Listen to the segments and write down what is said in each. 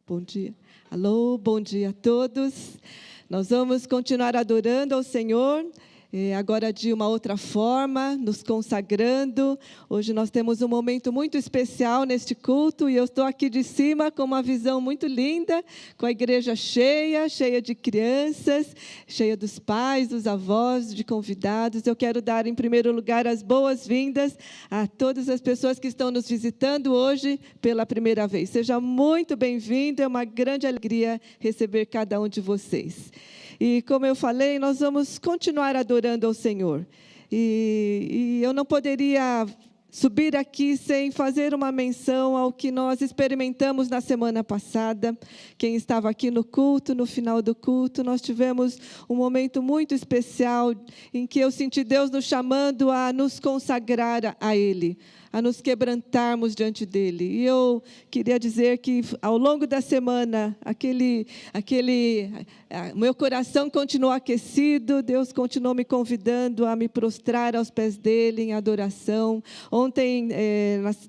Bom dia. Alô, bom dia a todos. Nós vamos continuar adorando ao Senhor, agora de uma outra forma, nos consagrando. Hoje nós temos um momento muito especial neste culto e eu estou aqui de cima com uma visão muito linda, com a igreja cheia, cheia de crianças, cheia dos pais, dos avós, de convidados. Eu quero dar, em primeiro lugar, as boas-vindas a todas as pessoas que estão nos visitando hoje pela primeira vez. Seja muito bem-vindo, é uma grande alegria receber cada um de vocês. E, como eu falei, nós vamos continuar adorando ao Senhor. E eu não poderia subir aqui sem fazer uma menção ao que nós experimentamos na semana passada. Quem estava aqui no culto, no final do culto, nós tivemos um momento muito especial em que eu senti Deus nos chamando a nos consagrar a Ele, a nos quebrantarmos diante dEle. E eu queria dizer que, ao longo da semana, meu coração continuou aquecido, Deus continuou me convidando a me prostrar aos pés dEle em adoração. Ontem,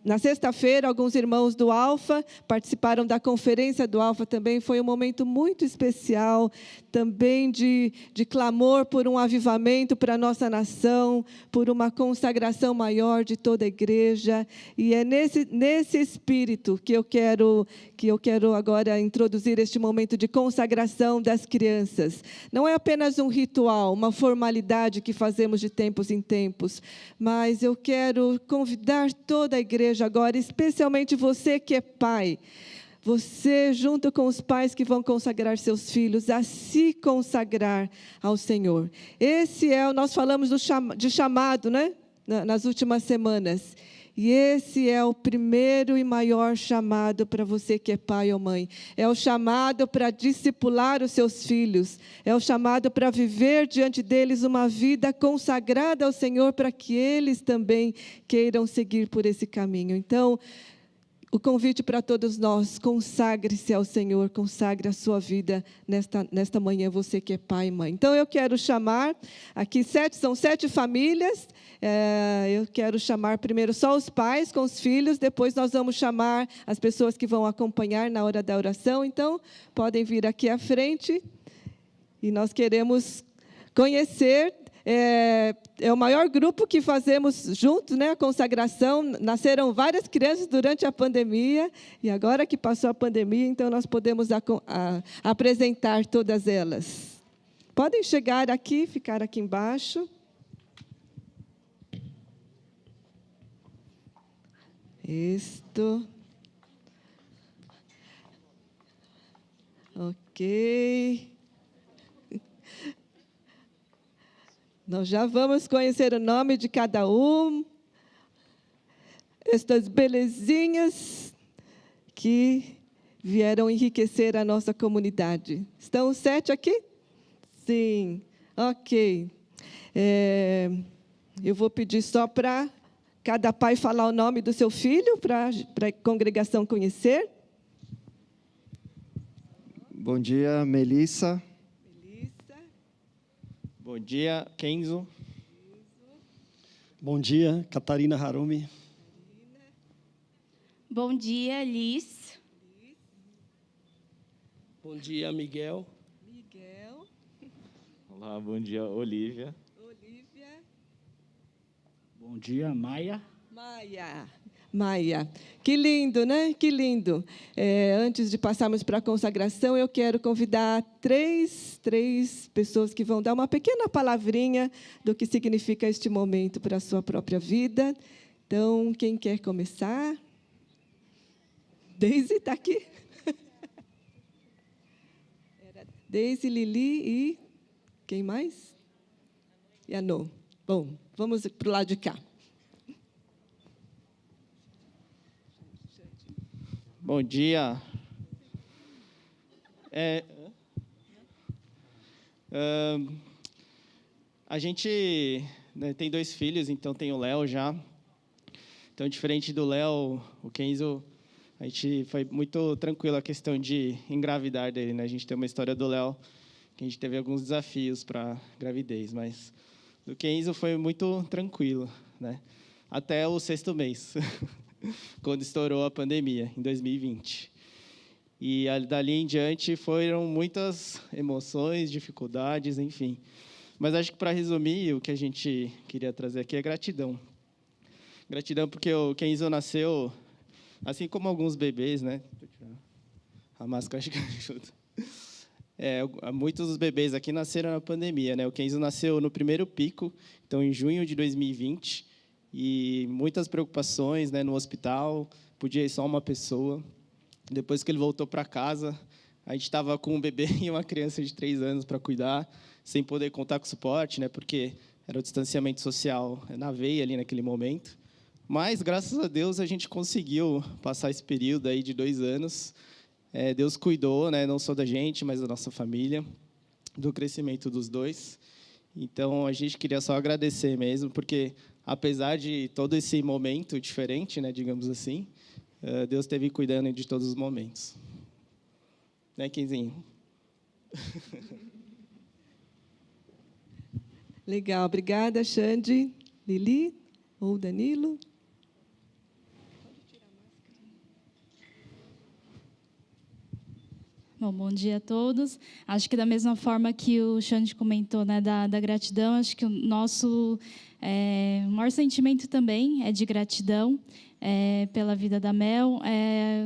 na sexta-feira, alguns irmãos do Alfa participaram da conferência do Alfa também. Foi um momento muito especial, também de clamor por um avivamento para a nossa nação, por uma consagração maior de toda a igreja. E é nesse espírito que eu quero agora introduzir este momento de consagração das crianças. Não é apenas um ritual, uma formalidade que fazemos de tempos em tempos, mas eu quero convidar toda a igreja agora, especialmente você que é pai, você, junto com os pais que vão consagrar seus filhos, a se consagrar ao Senhor. Nós falamos de chamado, né? Nas últimas semanas. E esse é o primeiro e maior chamado para você que é pai ou mãe. É o chamado para discipular os seus filhos. É o chamado para viver diante deles uma vida consagrada ao Senhor, para que eles também queiram seguir por esse caminho. Então, o convite para todos nós: consagre-se ao Senhor, consagre a sua vida nesta manhã, você que é pai e mãe. Então, eu quero chamar, aqui são 7 famílias, eu quero chamar primeiro só os pais com os filhos, depois nós vamos chamar as pessoas que vão acompanhar na hora da oração. Então, podem vir aqui à frente, e nós queremos conhecer. É o maior grupo que fazemos juntos, né, a consagração. Nasceram várias crianças durante a pandemia, e agora que passou a pandemia, então nós podemos apresentar todas elas. Podem chegar aqui, ficar aqui embaixo. Isto. Ok. Nós já vamos conhecer o nome de cada um. Estas belezinhas que vieram enriquecer a nossa comunidade. Estão os 7 aqui? Sim. Ok. Eu vou pedir só para cada pai falar o nome do seu filho, para a congregação conhecer. Bom dia, Melissa. Bom dia, Kenzo. Bom dia, Catarina Harumi. Bom dia, Liz. Bom dia, Miguel. Olá, bom dia, Olívia. Bom dia, Maia. Maia. Que lindo, né? Que lindo. Antes de passarmos para a consagração, eu quero convidar três pessoas que vão dar uma pequena palavrinha do que significa este momento para a sua própria vida. Então, quem quer começar? Deise está aqui. Deise, Lili e quem mais? E a Nô. Bom, vamos para o lado de cá. Bom dia. A gente, né, tem 2 filhos, então tem o Léo já. Então, diferente do Léo, o Kenzo, a gente foi muito tranquilo a questão de engravidar dele, né? A gente tem uma história do Léo, que a gente teve alguns desafios para gravidez, mas do Kenzo foi muito tranquilo, né? Até o 6º mês, quando estourou a pandemia, em 2020. E dali em diante foram muitas emoções, dificuldades, enfim. Mas acho que, para resumir, o que a gente queria trazer aqui é gratidão. Gratidão porque o Kenzo nasceu, assim como alguns bebês, né? A máscara acho que ajuda. Muitos dos bebês aqui nasceram na pandemia, né? O Kenzo nasceu no primeiro pico, então em junho de 2020, e muitas preocupações, né, no hospital, podia ir só uma pessoa. Depois que ele voltou para casa, a gente estava com um bebê e uma criança de 3 anos para cuidar, sem poder contar com suporte, né, porque era o distanciamento social na veia ali naquele momento. Mas, graças a Deus, a gente conseguiu passar esse período aí de 2 anos. Deus cuidou, né, não só da gente, mas da nossa família, do crescimento dos dois. Então, a gente queria só agradecer mesmo, porque, apesar de todo esse momento diferente, né, digamos assim, Deus esteve cuidando de todos os momentos. Né, Kenzinho? Legal, obrigada, Xande. Lili ou Danilo? Bom dia a todos. Acho que da mesma forma que o Xande comentou, né, da gratidão, acho que o nosso maior sentimento também é de gratidão pela vida da Mel.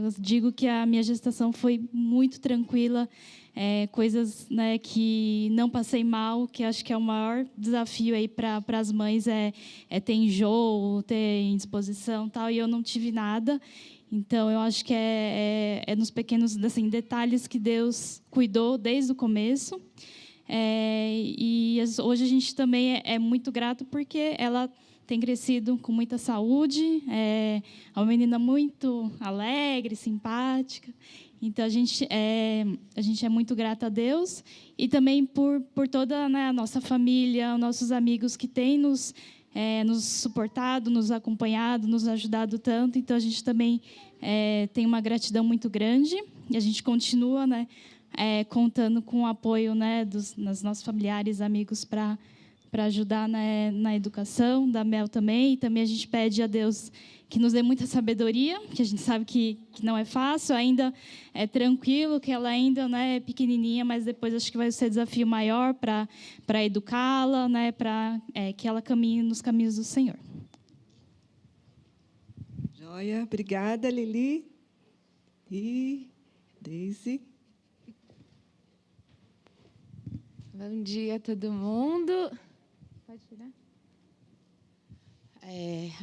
Eu digo que a minha gestação foi muito tranquila, coisas, né, que não passei mal, que acho que é o maior desafio aí para as mães é ter enjoo, ter indisposição, tal, e eu não tive nada. Então, eu acho que é nos pequenos assim, detalhes que Deus cuidou desde o começo. E hoje a gente também é muito grato porque ela tem crescido com muita saúde, é uma menina muito alegre, simpática. Então, a gente é muito grata a Deus e também por toda, né, a nossa família, nossos amigos que têm nos suportado, nos acompanhado, nos ajudado tanto. Então, a gente também tem uma gratidão muito grande. E a gente continua, né, contando com o apoio, né, dos nossos familiares, amigos, para ajudar, né, na educação da Mel também. E também a gente pede a Deus que nos dê muita sabedoria, que a gente sabe que não é fácil, ainda é tranquilo, que ela ainda, né, é pequenininha, mas depois acho que vai ser desafio maior para educá-la, né, para que ela caminhe nos caminhos do Senhor. Joia, obrigada, Lili. E Deise. Bom dia a todo mundo. Pode tirar?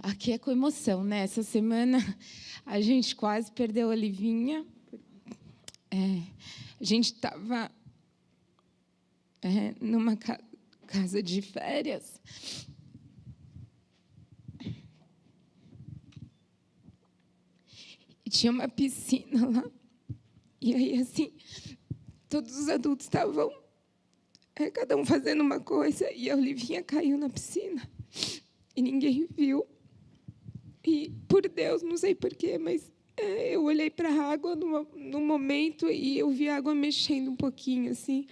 Aqui é com emoção, né? Essa semana a gente quase perdeu a Livinha. A gente estava numa casa de férias. E tinha uma piscina lá. E aí, assim, todos os adultos estavam, cada um fazendo uma coisa, e a Olivinha caiu na piscina. E ninguém viu. E, por Deus, não sei porquê, mas eu olhei para a água no momento e eu vi a água mexendo um pouquinho, assim.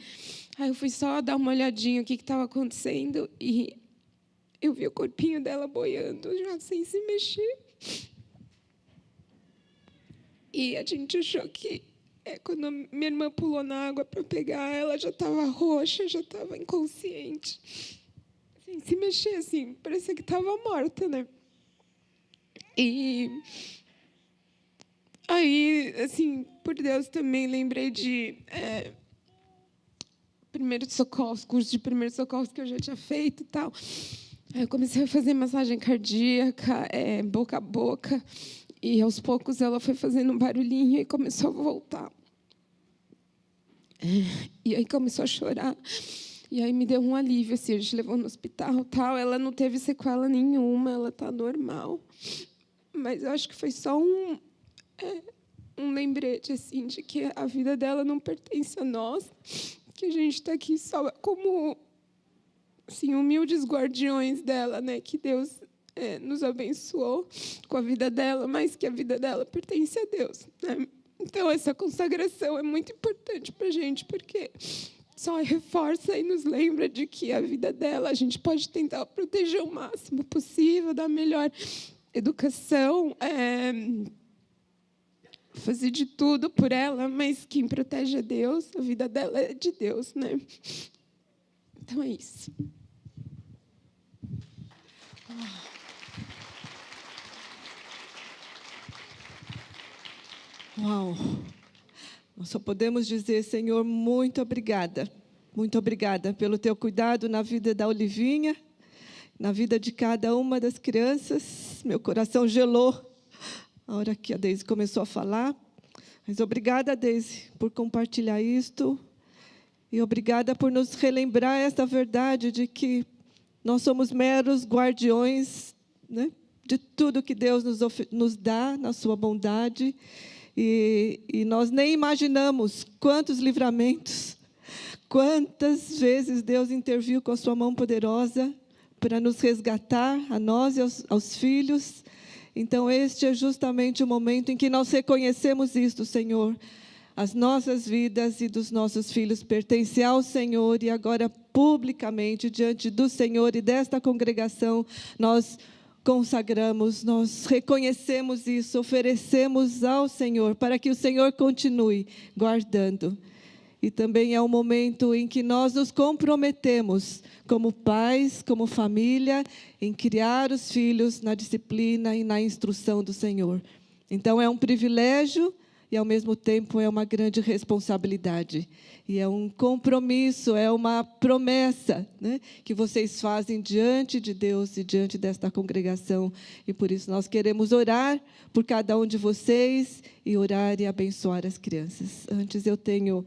Aí eu fui só dar uma olhadinha o que estava acontecendo e eu vi o corpinho dela boiando, já sem se mexer. E a gente achou que, quando minha irmã pulou na água para pegar, ela já estava roxa, já estava inconsciente. Sem se mexer, assim, parecia que estava morta, né? E aí, assim, por Deus, também lembrei de primeiros socorros, curso de primeiros socorros que eu já tinha feito e tal. Aí eu comecei a fazer massagem cardíaca, boca a boca, e aos poucos ela foi fazendo um barulhinho e começou a voltar. E aí começou a chorar. E aí me deu um alívio, assim, a gente levou no hospital, tal. Ela não teve sequela nenhuma, ela está normal. Mas eu acho que foi só um lembrete, assim, de que a vida dela não pertence a nós, que a gente está aqui só como, assim, humildes guardiões dela, né? Que Deus nos abençoou com a vida dela, mas que a vida dela pertence a Deus, né? Então, essa consagração é muito importante para a gente, porque só reforça e nos lembra de que a vida dela a gente pode tentar proteger o máximo possível, dar a melhor educação, fazer de tudo por ela, mas quem protege é Deus, a vida dela é de Deus, né? Então é isso. Uau! Nós só podemos dizer, Senhor, muito obrigada. Muito obrigada pelo teu cuidado na vida da Olivinha, na vida de cada uma das crianças. Meu coração gelou a hora que a Deise começou a falar. Mas obrigada, Deise, por compartilhar isto. E obrigada por nos relembrar essa verdade de que nós somos meros guardiões, né, de tudo que Deus nos dá na sua bondade. E nós nem imaginamos quantos livramentos, quantas vezes Deus interviu com a sua mão poderosa para nos resgatar, a nós e aos filhos. Então, este é justamente o momento em que nós reconhecemos isto, Senhor. As nossas vidas e dos nossos filhos pertencem ao Senhor, e agora, publicamente, diante do Senhor e desta congregação, nós consagramos, nós reconhecemos isso, oferecemos ao Senhor, para que o Senhor continue guardando. E também é o momento em que nós nos comprometemos, como pais, como família, em criar os filhos na disciplina e na instrução do Senhor. Então, é um privilégio e, ao mesmo tempo, é uma grande responsabilidade. E é um compromisso, é uma promessa, né, que vocês fazem diante de Deus e diante desta congregação. E, por isso, nós queremos orar por cada um de vocês e orar e abençoar as crianças. Antes, eu tenho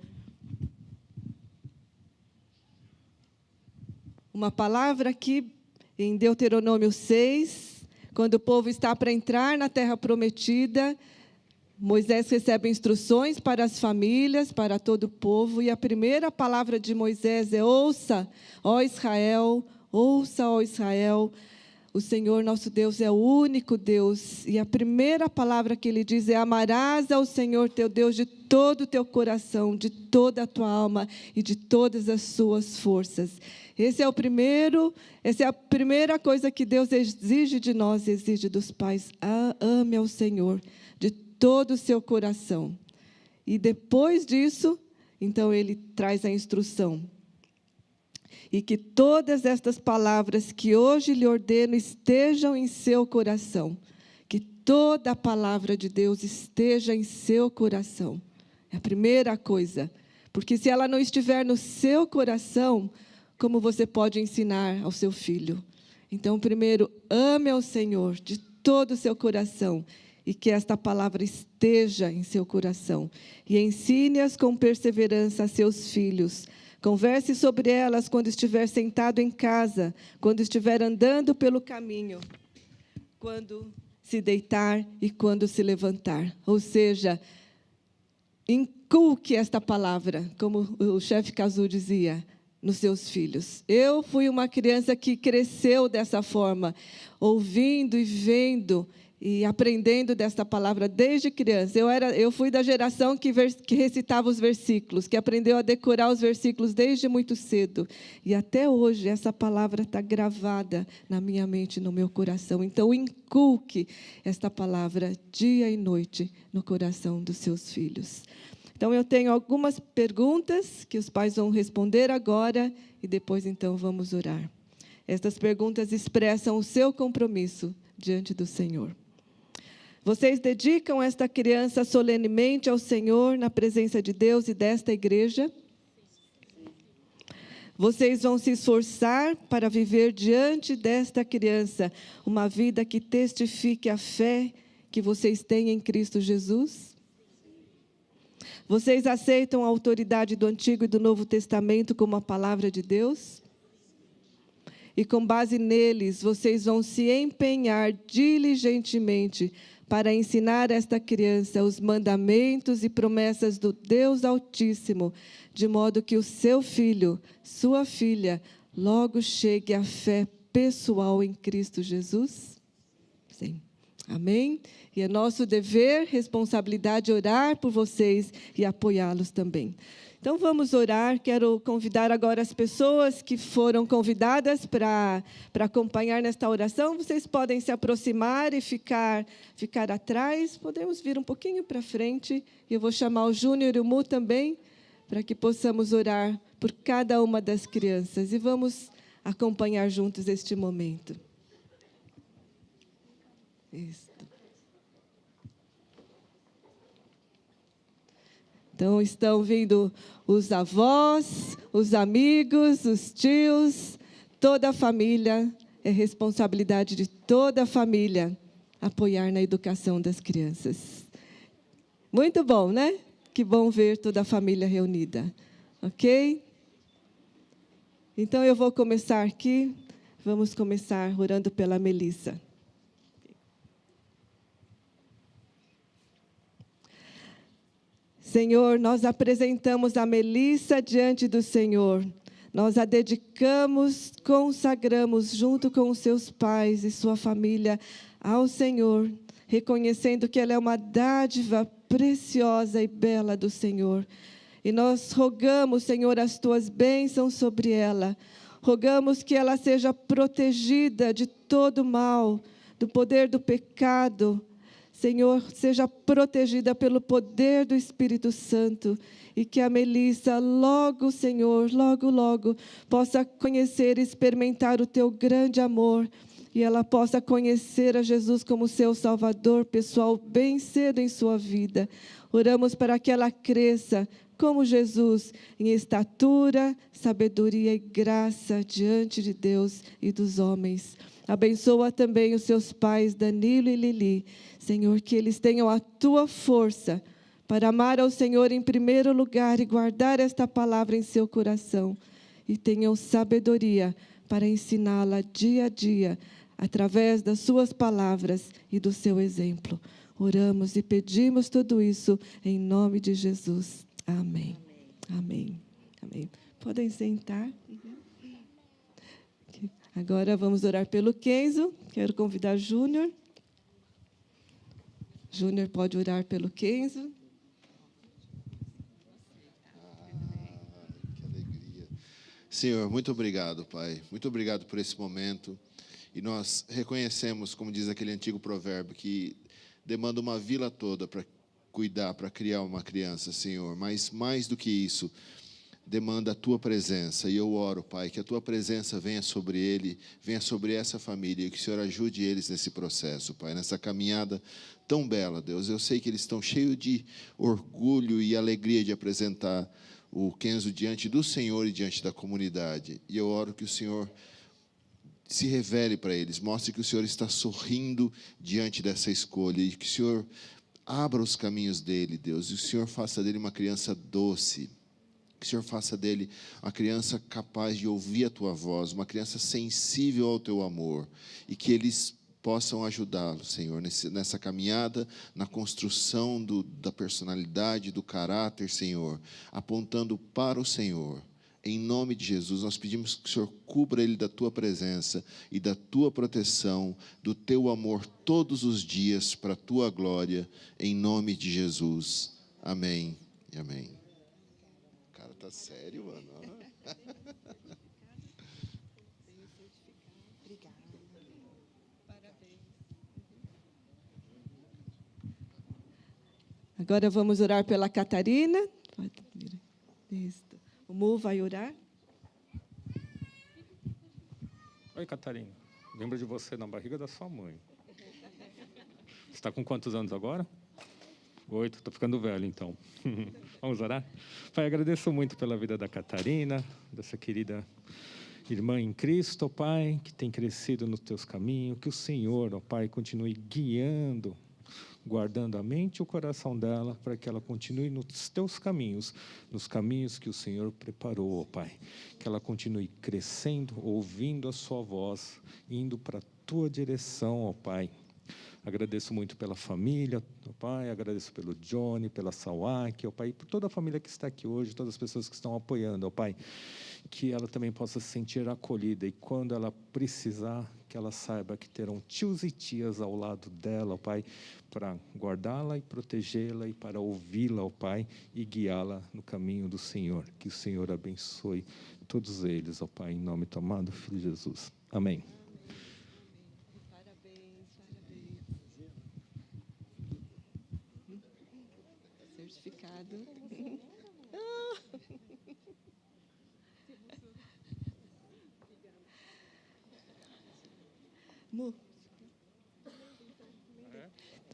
uma palavra aqui em Deuteronômio 6, quando o povo está para entrar na terra prometida. Moisés recebe instruções para as famílias, para todo o povo, e a primeira palavra de Moisés é: ouça, ó Israel, o Senhor nosso Deus é o único Deus. E a primeira palavra que ele diz é: amarás ao Senhor teu Deus de todo o teu coração, de toda a tua alma e de todas as suas forças. Essa é a primeira coisa que Deus exige de nós, exige dos pais: ame ao Senhor de todo o seu coração. E depois disso, então ele traz a instrução. E que todas estas palavras que hoje lhe ordeno estejam em seu coração. Que toda a palavra de Deus esteja em seu coração. É a primeira coisa. Porque se ela não estiver no seu coração, como você pode ensinar ao seu filho? Então, primeiro, ame ao Senhor de todo o seu coração, e que esta palavra esteja em seu coração. E ensine-as com perseverança a seus filhos. Converse sobre elas quando estiver sentado em casa, quando estiver andando pelo caminho, quando se deitar e quando se levantar. Ou seja, inculque esta palavra, como o chefe Cazu dizia, nos seus filhos. Eu fui uma criança que cresceu dessa forma, ouvindo e vendo e aprendendo desta palavra desde criança. Eu fui da geração que recitava os versículos, que aprendeu a decorar os versículos desde muito cedo. E até hoje essa palavra está gravada na minha mente, no meu coração. Então, inculque esta palavra dia e noite no coração dos seus filhos. Então, eu tenho algumas perguntas que os pais vão responder agora e depois, então, vamos orar. Estas perguntas expressam o seu compromisso diante do Senhor. Vocês dedicam esta criança solenemente ao Senhor na presença de Deus e desta igreja? Vocês vão se esforçar para viver diante desta criança uma vida que testifique a fé que vocês têm em Cristo Jesus? Vocês aceitam a autoridade do Antigo e do Novo Testamento como a palavra de Deus? E com base neles, vocês vão se empenhar diligentemente para ensinar esta criança os mandamentos e promessas do Deus Altíssimo, de modo que o seu filho, sua filha, logo chegue à fé pessoal em Cristo Jesus? Sim. Amém? E é nosso dever, responsabilidade, orar por vocês e apoiá-los também. Então, vamos orar. Quero convidar agora as pessoas que foram convidadas para acompanhar nesta oração. Vocês podem se aproximar e ficar atrás. Podemos vir um pouquinho para frente. Eu vou chamar o Júnior e o Mu também, para que possamos orar por cada uma das crianças. E vamos acompanhar juntos este momento. Isso. Então, estão vindo os avós, os amigos, os tios, toda a família. É responsabilidade de toda a família apoiar na educação das crianças. Muito bom, né? Que bom ver toda a família reunida. Ok? Então, eu vou começar aqui. Vamos começar orando pela Melissa. Senhor, nós apresentamos a Melissa diante do Senhor. Nós a dedicamos, consagramos junto com os seus pais e sua família ao Senhor, reconhecendo que ela é uma dádiva preciosa e bela do Senhor. E nós rogamos, Senhor, as tuas bênçãos sobre ela. Rogamos que ela seja protegida de todo mal, do poder do pecado. Senhor, seja protegida pelo poder do Espírito Santo e que a Melissa logo, Senhor, logo, possa conhecer e experimentar o teu grande amor e ela possa conhecer a Jesus como seu Salvador pessoal bem cedo em sua vida. Oramos para que ela cresça como Jesus, em estatura, sabedoria e graça diante de Deus e dos homens. Abençoa também os seus pais, Danilo e Lili. Senhor, que eles tenham a tua força para amar ao Senhor em primeiro lugar e guardar esta palavra em seu coração. E tenham sabedoria para ensiná-la dia a dia, através das suas palavras e do seu exemplo. Oramos e pedimos tudo isso em nome de Jesus. Amém. Amém. Amém. Podem sentar. Agora vamos orar pelo Kenzo. Quero convidar Júnior. Júnior pode orar pelo Kenzo. Que alegria. Senhor, muito obrigado, Pai. Muito obrigado por esse momento. E nós reconhecemos, como diz aquele antigo provérbio, que demanda uma vila toda para cuidar, para criar uma criança, Senhor. Mas mais do que isso, demanda a tua presença. E eu oro, Pai, que a tua presença venha sobre ele, venha sobre essa família, e que o Senhor ajude eles nesse processo, Pai, nessa caminhada tão bela, Deus. Eu sei que eles estão cheios de orgulho e alegria de apresentar o Kenzo diante do Senhor e diante da comunidade. E eu oro que o Senhor se revele para eles, mostre que o Senhor está sorrindo diante dessa escolha e que o Senhor abra os caminhos dele, Deus, e o Senhor faça dele uma criança doce, que o Senhor faça dele uma criança capaz de ouvir a tua voz, uma criança sensível ao teu amor, e que eles possam ajudá-lo, Senhor, nessa caminhada, na construção da personalidade, do caráter, Senhor, apontando para o Senhor. Em nome de Jesus, nós pedimos que o Senhor cubra ele da tua presença e da tua proteção, do teu amor todos os dias para a tua glória, em nome de Jesus. Amém e amém. O cara tá sério, mano. Agora vamos orar pela Catarina. Isso. O Mu vai orar. Oi, Catarina. Lembro de você na barriga da sua mãe. Você está com quantos anos agora? 8. Estou ficando velho, então. Vamos orar? Pai, agradeço muito pela vida da Catarina, dessa querida irmã em Cristo, ó Pai, que tem crescido nos teus caminhos. Que o Senhor, ó Pai, continue guiando, guardando a mente e o coração dela, para que ela continue nos teus caminhos, nos caminhos que o Senhor preparou, ó Pai. Que ela continue crescendo, ouvindo a sua voz, indo para a tua direção, ó Pai. Agradeço muito pela família, ó Pai, agradeço pelo Johnny, pela Sawaki, ó Pai, por toda a família que está aqui hoje, todas as pessoas que estão apoiando, ó Pai. que ela também possa se sentir acolhida. E quando ela precisar, que ela saiba que terão tios e tias ao lado dela, ó Pai, para guardá-la e protegê-la e para ouvi-la, ó Pai, e guiá-la no caminho do Senhor. Que o Senhor abençoe todos eles, ó Pai, em nome do amado Filho de Jesus. Amém. Parabéns, parabéns. Certificado.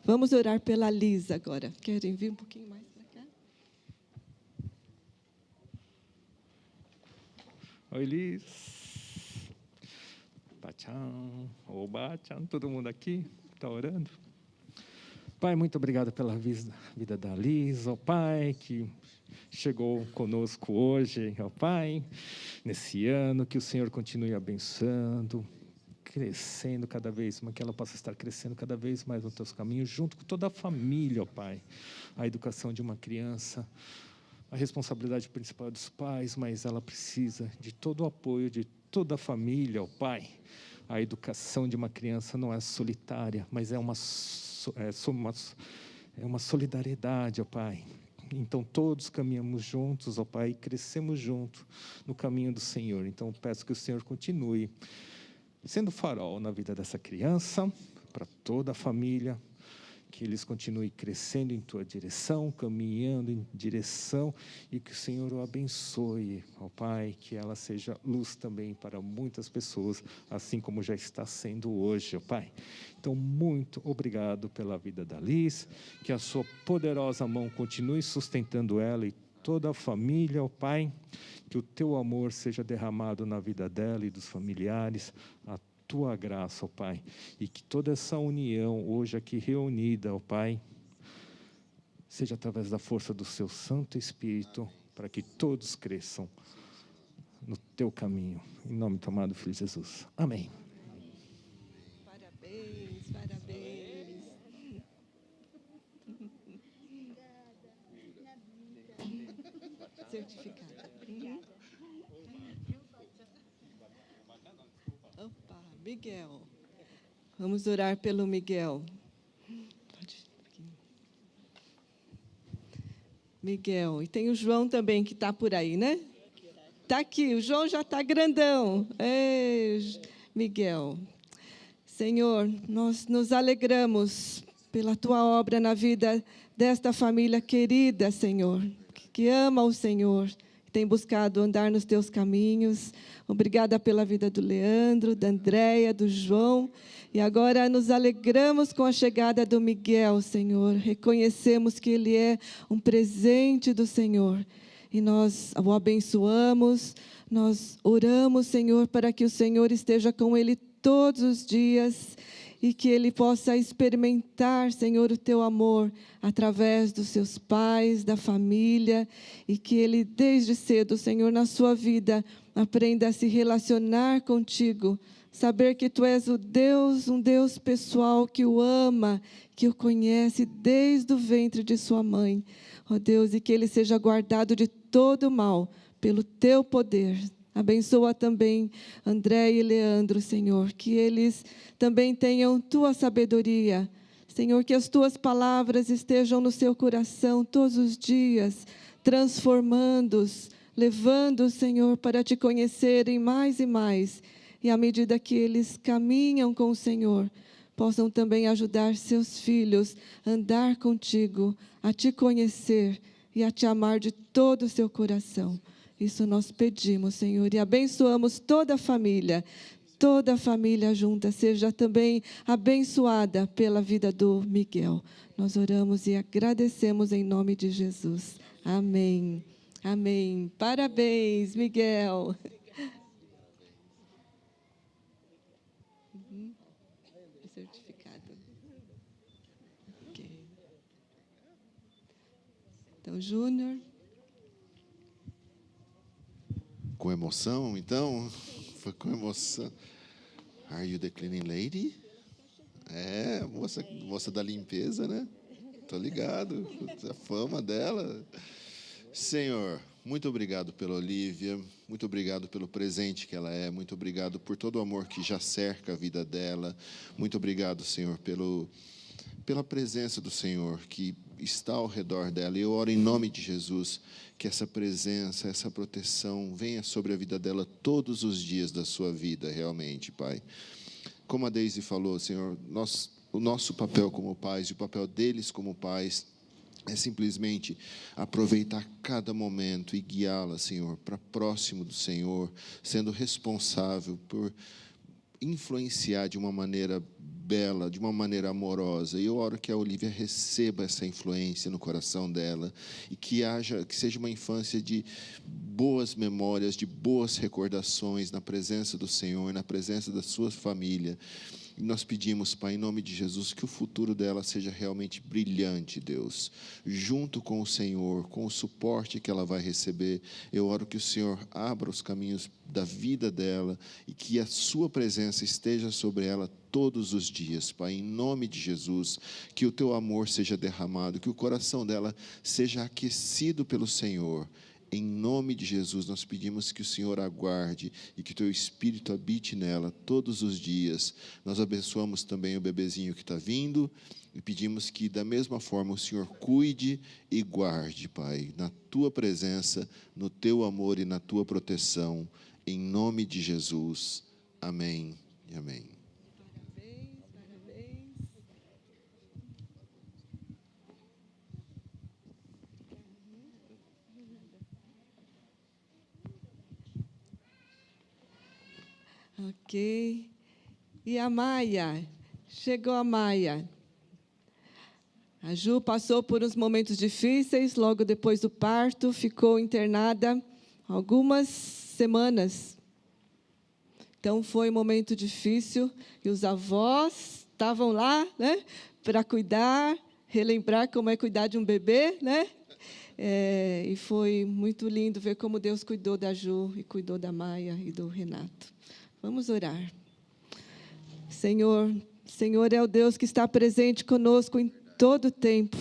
Vamos orar pela Lisa agora. Querem vir um pouquinho mais para cá? Oi, Liz. Bachan, ô Bachan, todo mundo aqui está orando? Pai, muito obrigado pela vida da Liz, ó Pai, que chegou conosco hoje, ó Pai, nesse ano, que o Senhor continue abençoando, crescendo cada vez mais, que ela possa estar crescendo cada vez mais nos teus caminhos, junto com toda a família, ó Pai. A educação de uma criança, a responsabilidade principal é dos pais, mas ela precisa de todo o apoio de toda a família, ó Pai. A educação de uma criança não é solitária, mas é uma solidariedade, ó Pai. Então, todos caminhamos juntos, ó Pai, e crescemos juntos no caminho do Senhor. Então, peço que o Senhor continue sendo farol na vida dessa criança, para toda a família, que eles continuem crescendo em Tua direção, caminhando em direção, e que o Senhor o abençoe, ó Pai, que ela seja luz também para muitas pessoas, assim como já está sendo hoje, ó Pai. Então, muito obrigado pela vida da Liz, que a Sua poderosa mão continue sustentando ela e toda a família, ó Pai, que o Teu amor seja derramado na vida dela e dos familiares, a Tua graça, ó Pai, e que toda essa união hoje aqui reunida, ó Pai, seja através da força do Seu Santo Espírito, para que todos cresçam no Teu caminho. Em nome do amado Filho de Jesus. Amém. Parabéns, parabéns. Certificado. Opa, Miguel. Vamos orar pelo Miguel. Miguel. E tem o João também, que está por aí, né? Está aqui, o João já está grandão. Ei, Miguel. Senhor, nós nos alegramos pela Tua obra na vida desta família querida, Senhor, que ama o Senhor, que tem buscado andar nos Teus caminhos. Obrigada pela vida do Leandro, da Andréia, do João. E agora nos alegramos com a chegada do Miguel, Senhor. Reconhecemos que ele é um presente do Senhor. E nós o abençoamos, nós oramos, Senhor, para que o Senhor esteja com ele todos os dias e que ele possa experimentar, Senhor, o Teu amor através dos seus pais, da família, e que ele, desde cedo, Senhor, na sua vida, aprenda a se relacionar contigo, saber que Tu és o Deus, um Deus pessoal que o ama, que o conhece desde o ventre de sua mãe. Ó Deus, e que ele seja guardado de todo o mal pelo Teu poder. Abençoa também André e Leandro, Senhor, que eles também tenham Tua sabedoria. Senhor, que as Tuas palavras estejam no seu coração todos os dias, transformando-os, levando-os, Senhor, para Te conhecerem mais e mais. E à medida que eles caminham com o Senhor, possam também ajudar seus filhos a andar contigo, a Te conhecer e a Te amar de todo o seu coração. Isso nós pedimos, Senhor, e abençoamos toda a família junta, seja também abençoada pela vida do Miguel. Nós oramos e agradecemos em nome de Jesus. Amém. Amém. Parabéns, Miguel. Certificado. Ok. Então, Júnior. Com emoção, então? Foi com emoção. Are you the cleaning lady? É, moça da limpeza, né? Tô ligado. A fama dela. Senhor, muito obrigado pela Olívia, muito obrigado pelo presente que ela é, muito obrigado por todo o amor que já cerca a vida dela, muito obrigado, Senhor, pela presença do Senhor que está ao redor dela. E eu oro em nome de Jesus que essa presença, essa proteção venha sobre a vida dela todos os dias da sua vida, realmente, Pai. Como a Deise falou, Senhor, o nosso papel como pais e o papel deles como pais é simplesmente aproveitar cada momento e guiá-la, Senhor, para próximo do Senhor, sendo responsável por influenciar de uma maneira bela, de uma maneira amorosa. E eu oro que a Olívia receba essa influência no coração dela e que seja uma infância de boas memórias, de boas recordações na presença do Senhor, na presença da sua família. E nós pedimos, Pai, em nome de Jesus, que o futuro dela seja realmente brilhante, Deus. Junto com o Senhor, com o suporte que ela vai receber, eu oro que o Senhor abra os caminhos da vida dela e que a sua presença esteja sobre ela todos os dias, Pai, em nome de Jesus, que o teu amor seja derramado, que o coração dela seja aquecido pelo Senhor. Em nome de Jesus, nós pedimos que o Senhor aguarde e que o teu Espírito habite nela todos os dias. Nós abençoamos também o bebezinho que está vindo e pedimos que, da mesma forma, o Senhor cuide e guarde, Pai, na tua presença, no teu amor e na tua proteção. Em nome de Jesus. Amém e amém. Ok. E a Maia? Chegou a Maia. A Ju passou por uns momentos difíceis, logo depois do parto, ficou internada algumas semanas. Então, foi um momento difícil, e os avós estavam lá, né, para cuidar, relembrar como é cuidar de um bebê, né? E foi muito lindo ver como Deus cuidou da Ju, e cuidou da Maia e do Renato. Vamos orar. Senhor é o Deus que está presente conosco em todo o tempo,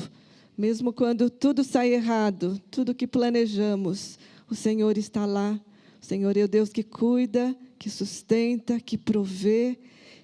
mesmo quando tudo sai errado, tudo que planejamos, o Senhor está lá. O Senhor é o Deus que cuida, que sustenta, que provê.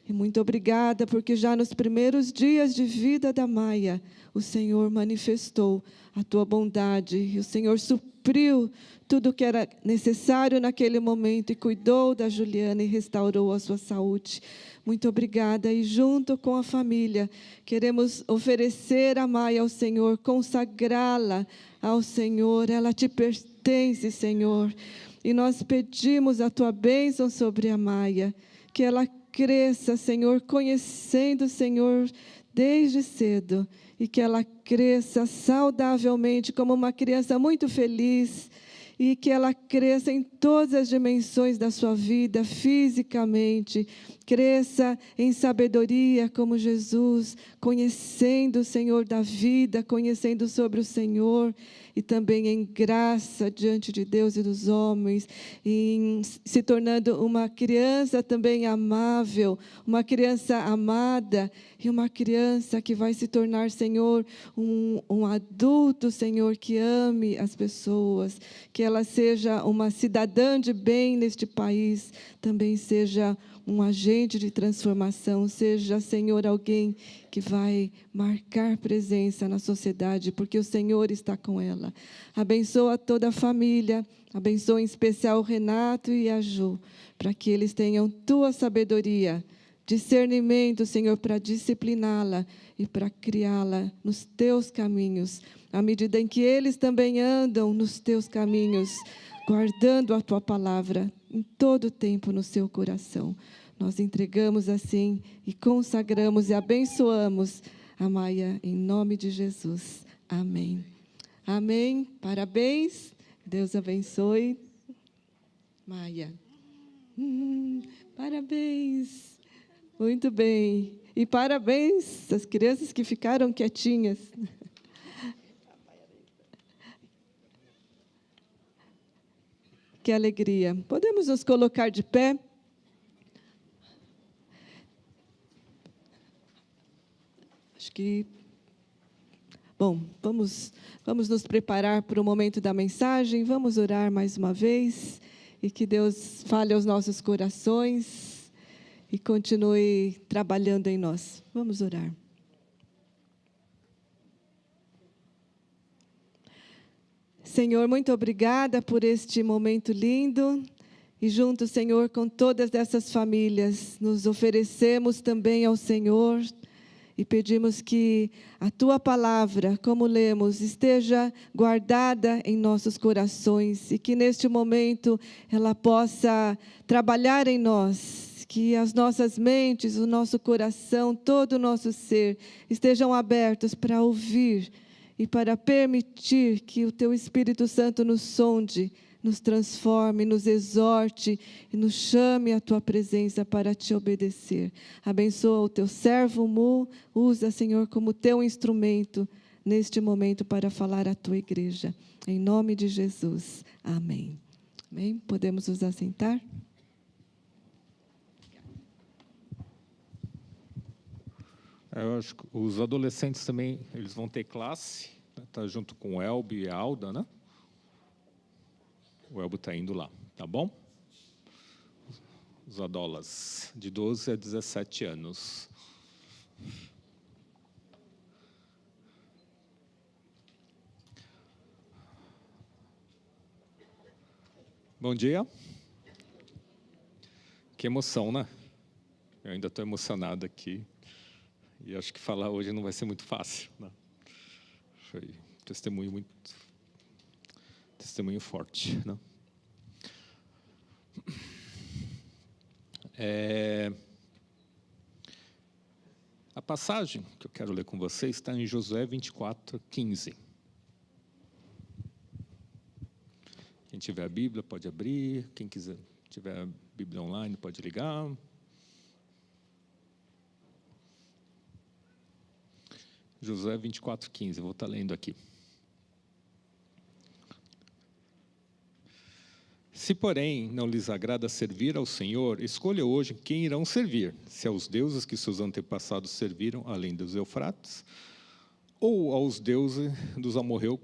E muito obrigada, porque já nos primeiros dias de vida da Maia, o Senhor manifestou a tua bondade, e o Senhor supriu tudo o que era necessário naquele momento, e cuidou da Juliana e restaurou a sua saúde. Muito obrigada. E junto com a família, queremos oferecer a Maia ao Senhor, consagrá-la ao Senhor. Ela te pertence, Senhor. E nós pedimos a tua bênção sobre a Maia, que ela cresça, Senhor, conhecendo o Senhor desde cedo, e que ela cresça saudavelmente como uma criança muito feliz, e que ela cresça em todas as dimensões da sua vida, fisicamente, cresça em sabedoria como Jesus, conhecendo o Senhor da vida, conhecendo sobre o Senhor, e também em graça diante de Deus e dos homens, e se tornando uma criança também amável, uma criança amada, e uma criança que vai se tornar, Senhor, um adulto, Senhor, que ame as pessoas, que ela seja uma cidadã de bem neste país, também seja um agente de transformação, seja, Senhor, alguém que vai marcar presença na sociedade, porque o Senhor está com ela. Abençoa toda a família, abençoa em especial o Renato e a Ju, para que eles tenham tua sabedoria, discernimento, Senhor, para discipliná-la e para criá-la nos teus caminhos, à medida em que eles também andam nos teus caminhos, guardando a tua palavra em todo o tempo no seu coração. Nós entregamos assim e consagramos e abençoamos a Maia em nome de Jesus. Amém. Amém. Parabéns. Deus abençoe. Maia. Parabéns. Muito bem. E parabéns às crianças que ficaram quietinhas. Que alegria. Podemos nos colocar de pé? Acho que Bom, vamos nos preparar para o momento da mensagem, vamos orar mais uma vez e que Deus fale aos nossos corações e continue trabalhando em nós. Vamos orar. Senhor, muito obrigada por este momento lindo. E junto, Senhor, com todas essas famílias, nos oferecemos também ao Senhor e pedimos que a Tua palavra, como lemos, esteja guardada em nossos corações e que neste momento ela possa trabalhar em nós, que as nossas mentes, o nosso coração, todo o nosso ser estejam abertos para ouvir e para permitir que o Teu Espírito Santo nos sonde, nos transforme, nos exorte e nos chame à Tua presença para Te obedecer. Abençoa o Teu servo Mu, usa, Senhor, como Teu instrumento neste momento para falar à Tua igreja. Em nome de Jesus. Amém. Amém? Podemos nos assentar? Eu acho que os adolescentes também, eles vão ter classe, tá junto com o Elbi e a Alda, né? O Elbo está indo lá, tá bom? Os adolas, de 12 a 17 anos. Bom dia. Que emoção, né? Eu ainda estou emocionado aqui. E acho que falar hoje não vai ser muito fácil, né? Foi um testemunho forte, né? A passagem que eu quero ler com vocês está em Josué 24:15. Quem tiver a Bíblia pode abrir, quem quiser tiver a Bíblia online pode ligar. Josué 24:15, vou estar lendo aqui. Se, porém, não lhes agrada servir ao Senhor, escolha hoje quem irão servir, se aos deuses que seus antepassados serviram, além dos Eufrates, ou aos deuses dos amorreus,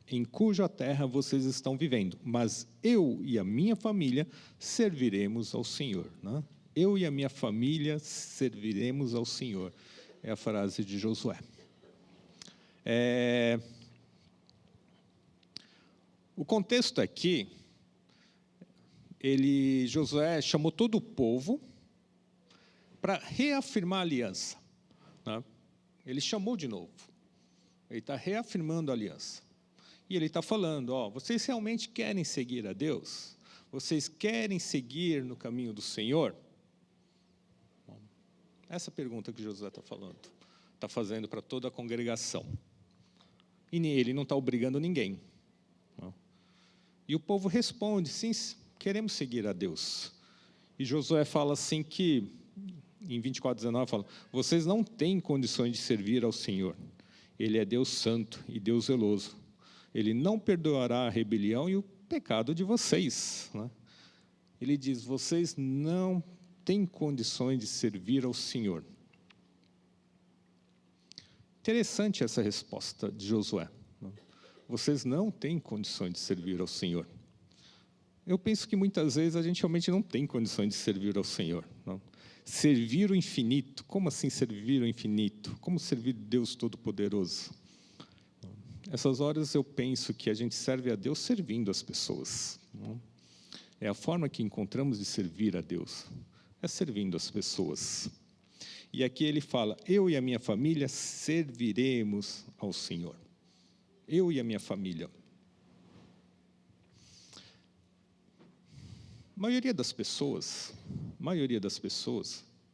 em cuja terra vocês estão vivendo. Mas eu e a minha família serviremos ao Senhor. Né? Eu e a minha família serviremos ao Senhor. É a frase de Josué. O contexto aqui, Josué chamou todo o povo para reafirmar a aliança. Né? Ele chamou de novo. Ele está reafirmando a aliança. E ele está falando, vocês realmente querem seguir a Deus? Vocês querem seguir no caminho do Senhor? Bom, essa pergunta que Josué está fazendo para toda a congregação. E ele não está obrigando ninguém. Não. E o povo responde, sim, queremos seguir a Deus. E Josué fala assim que, em 24:19, fala, vocês não têm condições de servir ao Senhor. Ele é Deus santo e Deus zeloso. Ele não perdoará a rebelião e o pecado de vocês. Né? Ele diz, vocês não têm condições de servir ao Senhor. Interessante essa resposta de Josué. Né? Vocês não têm condições de servir ao Senhor. Eu penso que muitas vezes a gente realmente não tem condições de servir ao Senhor. Não? Servir o infinito. Como assim servir o infinito? Como servir Deus Todo-Poderoso? Essas horas eu penso que a gente serve a Deus servindo as pessoas. Não? É a forma que encontramos de servir a Deus. É servindo as pessoas. E aqui ele fala, eu e a minha família serviremos ao Senhor. Eu e a minha família. A maioria das pessoas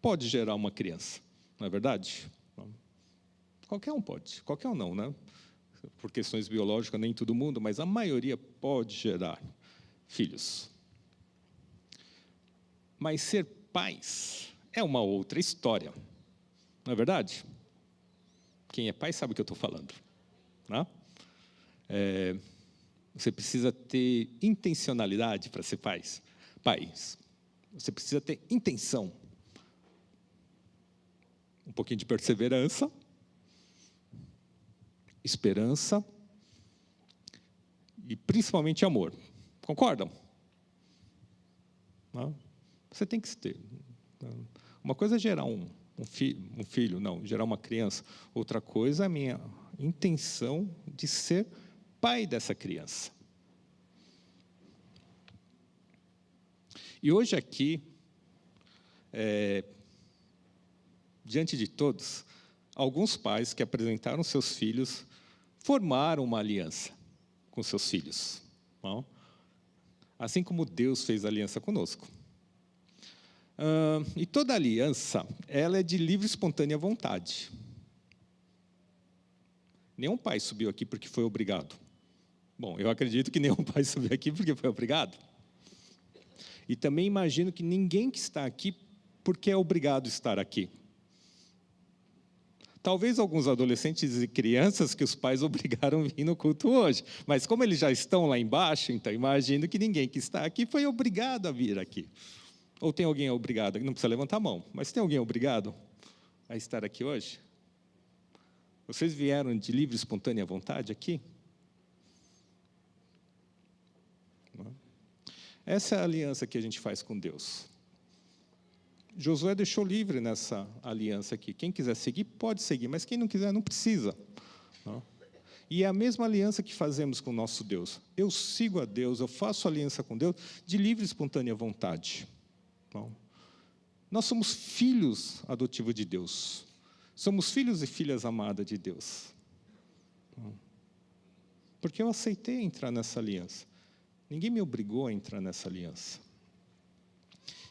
pode gerar uma criança, não é verdade? Qualquer um pode, qualquer um não, né? Por questões biológicas, nem todo mundo, mas a maioria pode gerar filhos. Mas ser pais é uma outra história, não é verdade? Quem é pai sabe o que eu estou falando. Né? Você precisa ter intencionalidade para ser pais. Você precisa ter intenção, um pouquinho de perseverança esperança e, principalmente, amor. Concordam? Não? Você tem que ter. Uma coisa é gerar um filho, não, gerar uma criança. Outra coisa é a minha intenção de ser pai dessa criança. E hoje aqui, diante de todos, alguns pais que apresentaram seus filhos formaram uma aliança com seus filhos. Não? Assim como Deus fez aliança conosco. E toda aliança, ela é de livre e espontânea vontade. Nenhum pai subiu aqui porque foi obrigado. Bom, eu acredito que nenhum pai subiu aqui porque foi obrigado. E também imagino que ninguém que está aqui porque é obrigado a estar aqui. Talvez alguns adolescentes e crianças que os pais obrigaram a vir no culto hoje. Mas como eles já estão lá embaixo, então imagino que ninguém que está aqui foi obrigado a vir aqui. Ou tem alguém obrigado? Não precisa levantar a mão, mas tem alguém obrigado a estar aqui hoje? Vocês vieram de livre e espontânea vontade aqui? Essa é a aliança que a gente faz com Deus. Josué deixou livre nessa aliança aqui. Quem quiser seguir, pode seguir, mas quem não quiser, não precisa. E é a mesma aliança que fazemos com o nosso Deus. Eu sigo a Deus, eu faço aliança com Deus de livre e espontânea vontade. Nós somos filhos adotivos de Deus. Somos filhos e filhas amadas de Deus. Porque eu aceitei entrar nessa aliança. Ninguém me obrigou a entrar nessa aliança.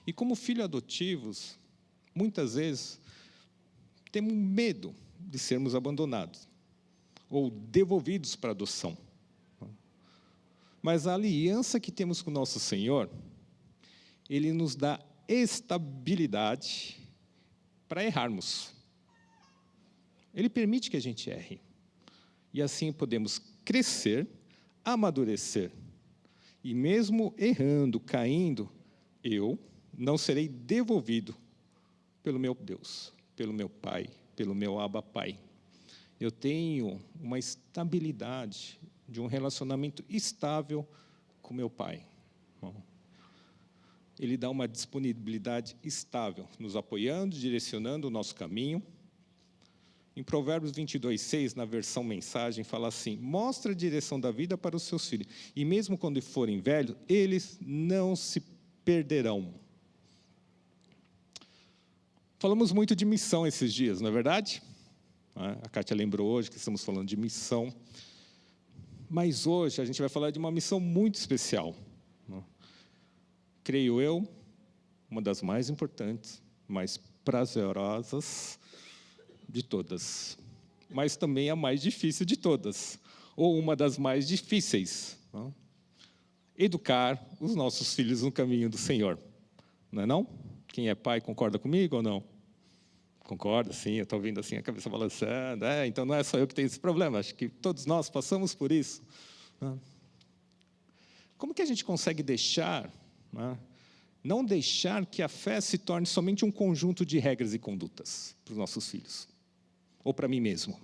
E como filhos adotivos, muitas vezes, temos medo de sermos abandonados ou devolvidos para adoção. Mas a aliança que temos com o nosso Senhor, Ele nos dá estabilidade para errarmos. Ele permite que a gente erre. E assim podemos crescer, amadurecer. E mesmo errando, caindo, eu não serei devolvido pelo meu Deus, pelo meu Pai, pelo meu Abba Pai. Eu tenho uma estabilidade de um relacionamento estável com meu Pai. Ele dá uma disponibilidade estável, nos apoiando, direcionando o nosso caminho. Em Provérbios 22:6, na versão mensagem, fala assim: mostra a direção da vida para os seus filhos, e mesmo quando forem velhos, eles não se perderão. Falamos muito de missão esses dias, não é verdade? A Kátia lembrou hoje que estamos falando de missão. Mas hoje a gente vai falar de uma missão muito especial. Creio eu, uma das mais importantes, mais prazerosas de todas, mas também a mais difícil de todas, ou uma das mais difíceis. Educar os nossos filhos no caminho do Senhor. Não é não? Quem é pai concorda comigo ou não? Concorda, sim, eu estou ouvindo assim a cabeça balançando. Então não é só eu que tenho esse problema, acho que todos nós passamos por isso. Como que a gente consegue deixar, não deixar que a fé se torne somente um conjunto de regras e condutas para os nossos filhos? Ou para mim mesmo?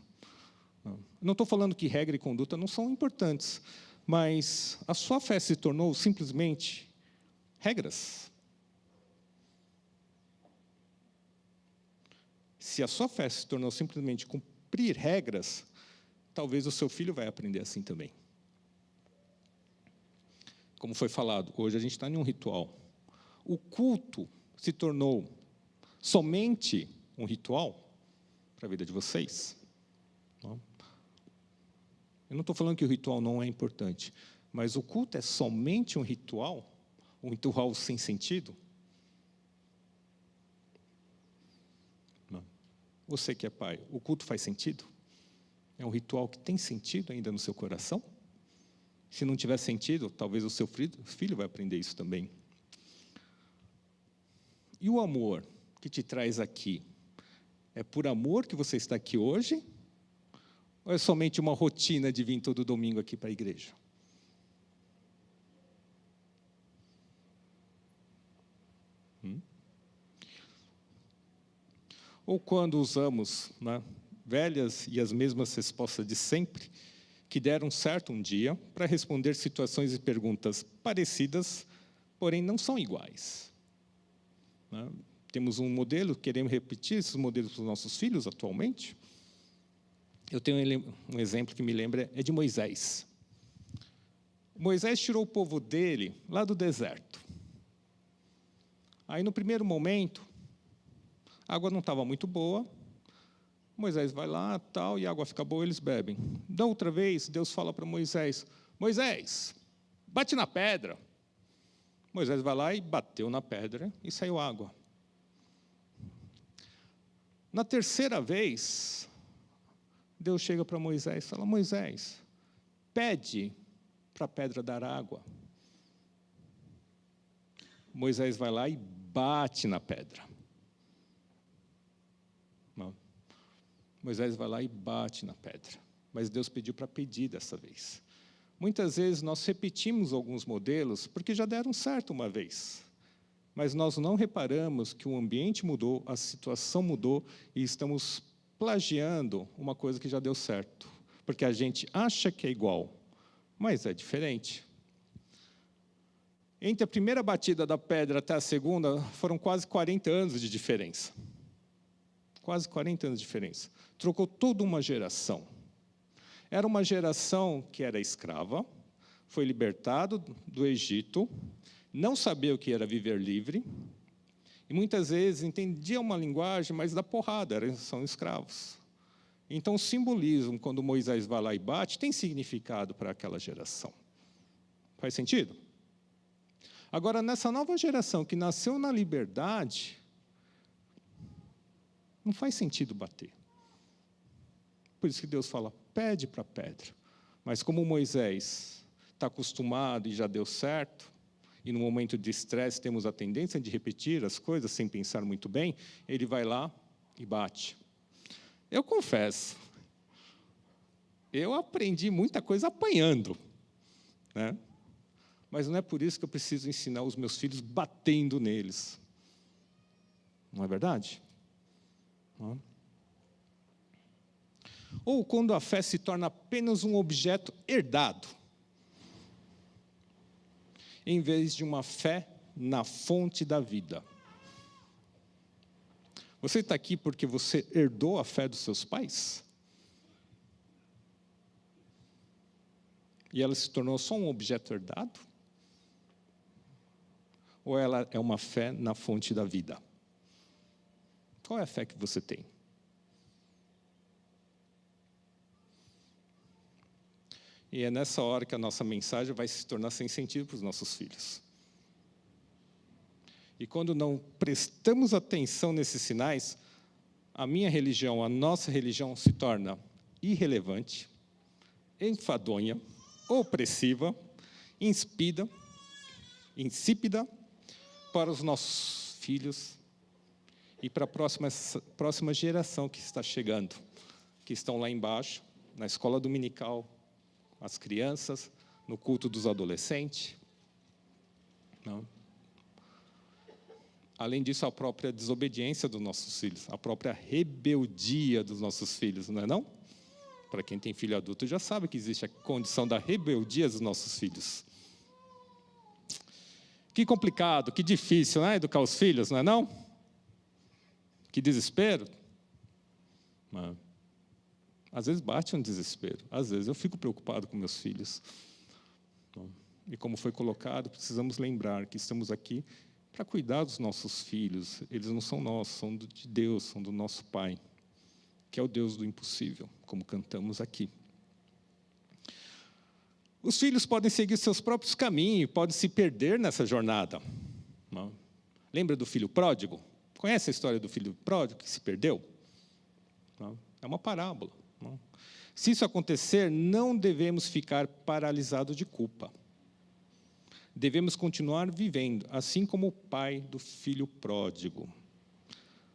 Não estou falando que regra e conduta não são importantes, mas a sua fé se tornou simplesmente regras. Se a sua fé se tornou simplesmente cumprir regras, talvez o seu filho vai aprender assim também. Como foi falado, hoje a gente está em um ritual. O culto se tornou somente um ritual para a vida de vocês? Não. Eu não estou falando que o ritual não é importante, mas o culto é somente um ritual sem sentido? Não. Você que é pai, o culto faz sentido? É um ritual que tem sentido ainda no seu coração? Se não tiver sentido, talvez o seu filho vai aprender isso também. E o amor que te traz aqui? É por amor que você está aqui hoje? Ou é somente uma rotina de vir todo domingo aqui para a igreja? Ou quando usamos, velhas e as mesmas respostas de sempre, que deram certo um dia para responder situações e perguntas parecidas, porém não são iguais. Temos um modelo, queremos repetir esses modelos para os nossos filhos atualmente? Eu tenho um exemplo que me lembra, é de Moisés. Moisés tirou o povo dele lá do deserto. Aí, no primeiro momento, a água não estava muito boa, Moisés vai lá, tal, e a água fica boa, eles bebem. Da outra vez, Deus fala para Moisés, Moisés, bate na pedra. Moisés vai lá e bateu na pedra e saiu água. Na terceira vez, Deus chega para Moisés e fala, Moisés, pede para a pedra dar água. Moisés vai lá e bate na pedra. Não. Moisés vai lá e bate na pedra. Mas Deus pediu para pedir dessa vez. Muitas vezes nós repetimos alguns modelos porque já deram certo uma vez. Mas nós não reparamos que o ambiente mudou, a situação mudou e estamos plagiando uma coisa que já deu certo. Porque a gente acha que é igual, mas é diferente. Entre a primeira batida da pedra até a segunda, foram quase 40 anos de diferença. Quase 40 anos de diferença. Trocou toda uma geração. Era uma geração que era escrava, foi libertado do Egito, não sabia o que era viver livre, e muitas vezes entendia uma linguagem, mas da porrada, são escravos. Então, o simbolismo, quando Moisés vai lá e bate, tem significado para aquela geração. Faz sentido? Agora, nessa nova geração que nasceu na liberdade, não faz sentido bater. Por isso que Deus fala, pede para a pedra. Mas como Moisés está acostumado e já deu certo, e no momento de estresse temos a tendência de repetir as coisas sem pensar muito bem, ele vai lá e bate. Eu confesso, eu aprendi muita coisa apanhando, né? Mas não é por isso que eu preciso ensinar os meus filhos batendo neles. Não é verdade? Não. Ou quando a fé se torna apenas um objeto herdado, em vez de uma fé na fonte da vida. Você está aqui porque você herdou a fé dos seus pais? E ela se tornou só um objeto herdado? Ou ela é uma fé na fonte da vida? Qual é a fé que você tem? E é nessa hora que a nossa mensagem vai se tornar sem sentido para os nossos filhos. E quando não prestamos atenção nesses sinais, a minha religião, a nossa religião se torna irrelevante, enfadonha, opressiva, insípida para os nossos filhos e para a próxima geração que está chegando, que estão lá embaixo, na escola dominical, as crianças, no culto dos adolescentes. Não. Além disso, a própria desobediência dos nossos filhos, a própria rebeldia dos nossos filhos, não é não? Para quem tem filho adulto já sabe que existe a condição da rebeldia dos nossos filhos. Que complicado, que difícil, né? Educar os filhos, não é não? Que desespero. Não. Às vezes bate um desespero, às vezes eu fico preocupado com meus filhos. E como foi colocado, precisamos lembrar que estamos aqui para cuidar dos nossos filhos. Eles não são nossos, são de Deus, são do nosso Pai, que é o Deus do impossível, como cantamos aqui. Os filhos podem seguir seus próprios caminhos, podem se perder nessa jornada. Não? Lembra do filho pródigo? Conhece a história do filho pródigo que se perdeu? Não? É uma parábola. Não? Se isso acontecer, não devemos ficar paralisados de culpa. Devemos continuar vivendo, assim como o pai do filho pródigo.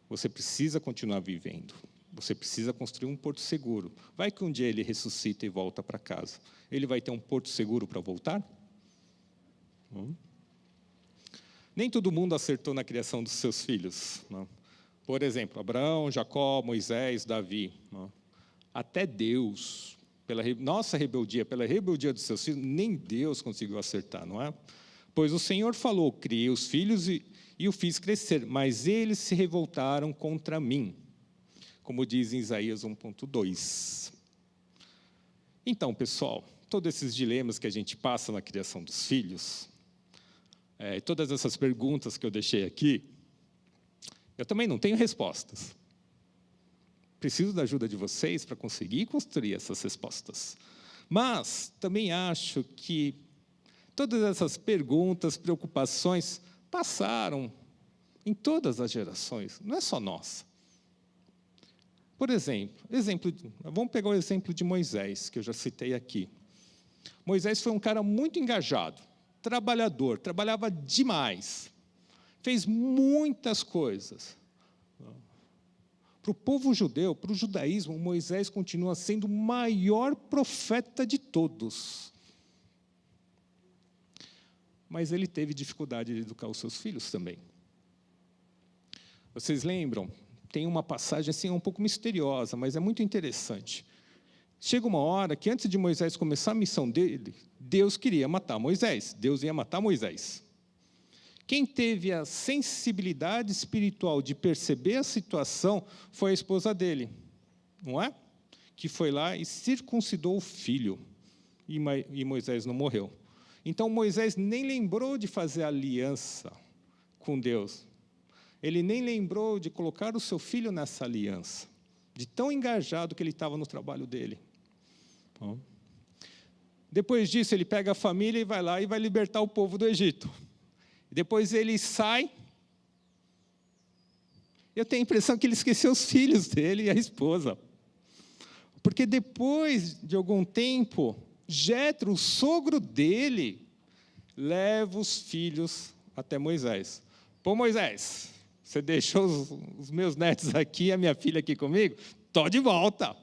Você precisa continuar vivendo. Você precisa construir um porto seguro. Vai que um dia ele ressuscita e volta para casa. Ele vai ter um porto seguro para voltar? Nem todo mundo acertou na criação dos seus filhos. Não? Por exemplo, Abraão, Jacó, Moisés, Davi. Não? Até Deus, pela nossa rebeldia, pela rebeldia dos seus filhos, nem Deus conseguiu acertar, não é? Pois o Senhor falou, criei os filhos e o fiz crescer, mas eles se revoltaram contra mim, como diz em Isaías 1:2. Então, pessoal, todos esses dilemas que a gente passa na criação dos filhos, todas essas perguntas que eu deixei aqui, eu também não tenho respostas. Preciso da ajuda de vocês para conseguir construir essas respostas. Mas também acho que todas essas perguntas, preocupações, passaram em todas as gerações, não é só nossa. Por exemplo, vamos pegar o exemplo de Moisés, que eu já citei aqui. Moisés foi um cara muito engajado, trabalhador, trabalhava demais, fez muitas coisas. Para o povo judeu, para o judaísmo, Moisés continua sendo o maior profeta de todos. Mas ele teve dificuldade de educar os seus filhos também. Vocês lembram? Tem uma passagem assim um pouco misteriosa, mas é muito interessante. Chega uma hora que, antes de Moisés começar a missão dele, Deus queria matar Moisés. Deus ia matar Moisés. Quem teve a sensibilidade espiritual de perceber a situação foi a esposa dele, não é? Que foi lá e circuncidou o filho, e Moisés não morreu. Então, Moisés nem lembrou de fazer aliança com Deus. Ele nem lembrou de colocar o seu filho nessa aliança, de tão engajado que ele estava no trabalho dele. Bom, depois disso, ele pega a família e vai lá e vai libertar o povo do Egito. Depois ele sai. Eu tenho a impressão que ele esqueceu os filhos dele e a esposa. Porque depois de algum tempo, Jetro, o sogro dele, leva os filhos até Moisés. Pô, Moisés, você deixou os meus netos aqui, a minha filha aqui comigo? Estou de volta.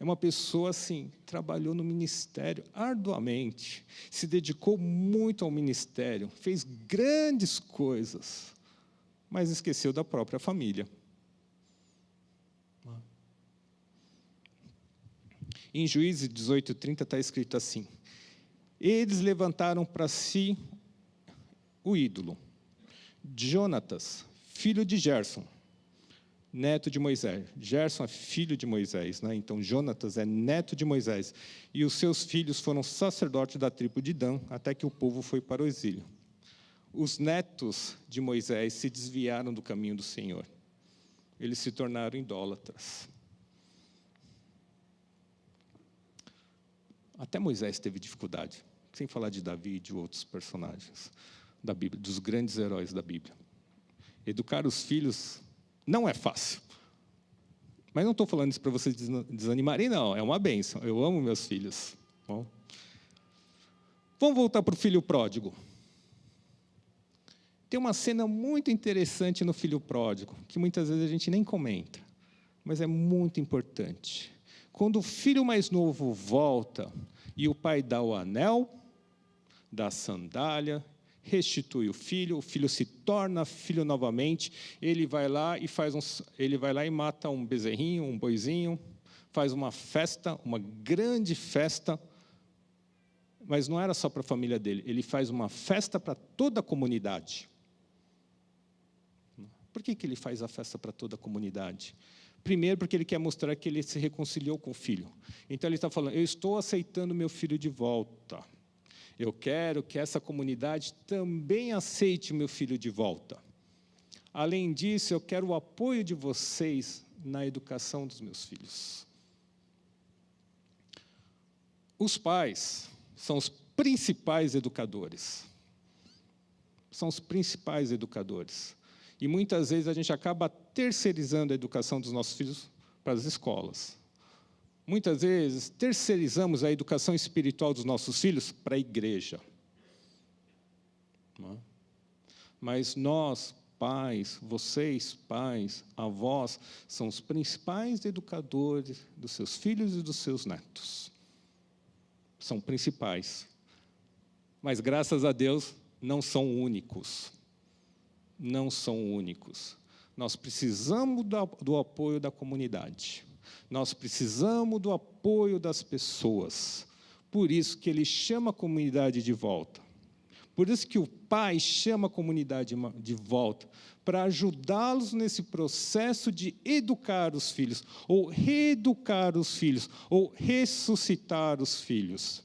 É uma pessoa assim, trabalhou no ministério arduamente, se dedicou muito ao ministério, fez grandes coisas, mas esqueceu da própria família. Em Juízes 18:30 está escrito assim: eles levantaram para si o ídolo, Jonatas, filho de Gerson, neto de Moisés. Gerson é filho de Moisés, né? Então Jonatas é neto de Moisés. E os seus filhos foram sacerdotes da tribo de Dan, até que o povo foi para o exílio. Os netos de Moisés se desviaram do caminho do Senhor. Eles se tornaram idólatras. Até Moisés teve dificuldade, sem falar de Davi e de outros personagens da Bíblia, dos grandes heróis da Bíblia. Educar os filhos não é fácil. Mas não estou falando isso para vocês desanimarem, não. É uma bênção. Eu amo meus filhos. Bom, vamos voltar para o filho pródigo. Tem uma cena muito interessante no filho pródigo, que muitas vezes a gente nem comenta, mas é muito importante. Quando o filho mais novo volta e o pai dá o anel, dá a sandália, restitui o filho se torna filho novamente, ele vai lá e mata um bezerrinho, um boizinho, faz uma festa, uma grande festa, mas não era só para a família dele, ele faz uma festa para toda a comunidade. Por que ele faz a festa para toda a comunidade? Primeiro, porque ele quer mostrar que ele se reconciliou com o filho. Então, ele está falando, eu estou aceitando meu filho de volta. Eu quero que essa comunidade também aceite meu filho de volta. Além disso, eu quero o apoio de vocês na educação dos meus filhos. Os pais são os principais educadores. São os principais educadores. E muitas vezes a gente acaba terceirizando a educação dos nossos filhos para as escolas. Muitas vezes terceirizamos a educação espiritual dos nossos filhos para a igreja. Mas nós, pais, vocês, pais, avós, são os principais educadores dos seus filhos e dos seus netos. São principais. Mas, graças a Deus, não são únicos. Não são únicos. Nós precisamos do apoio da comunidade. Nós precisamos do apoio das pessoas. Por isso que ele chama a comunidade de volta. Por isso que o pai chama a comunidade de volta, para ajudá-los nesse processo de educar os filhos, ou reeducar os filhos, ou ressuscitar os filhos.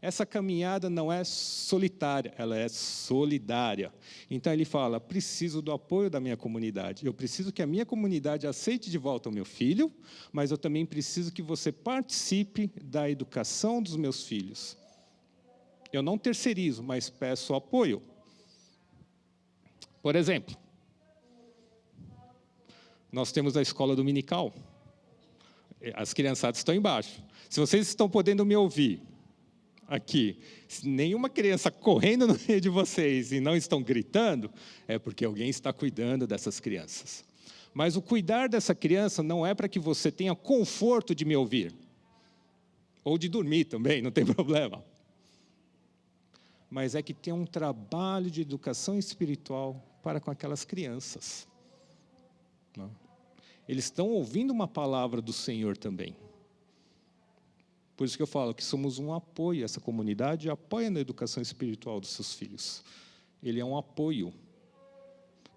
Essa caminhada não é solitária, ela é solidária. Então, ele fala, preciso do apoio da minha comunidade. Eu preciso que a minha comunidade aceite de volta o meu filho, mas eu também preciso que você participe da educação dos meus filhos. Eu não terceirizo, mas peço apoio. Por exemplo, nós temos a escola dominical. As criançadas estão embaixo. Se vocês estão podendo me ouvir aqui, se nenhuma criança correndo no meio de vocês e não estão gritando, é porque alguém está cuidando dessas crianças. Mas o cuidar dessa criança não é para que você tenha conforto de me ouvir. Ou de dormir também, não tem problema. Mas é que tem um trabalho de educação espiritual para com aquelas crianças. Não? Eles estão ouvindo uma palavra do Senhor também. Por isso que eu falo que somos um apoio, essa comunidade apoia na educação espiritual dos seus filhos. Ele é um apoio.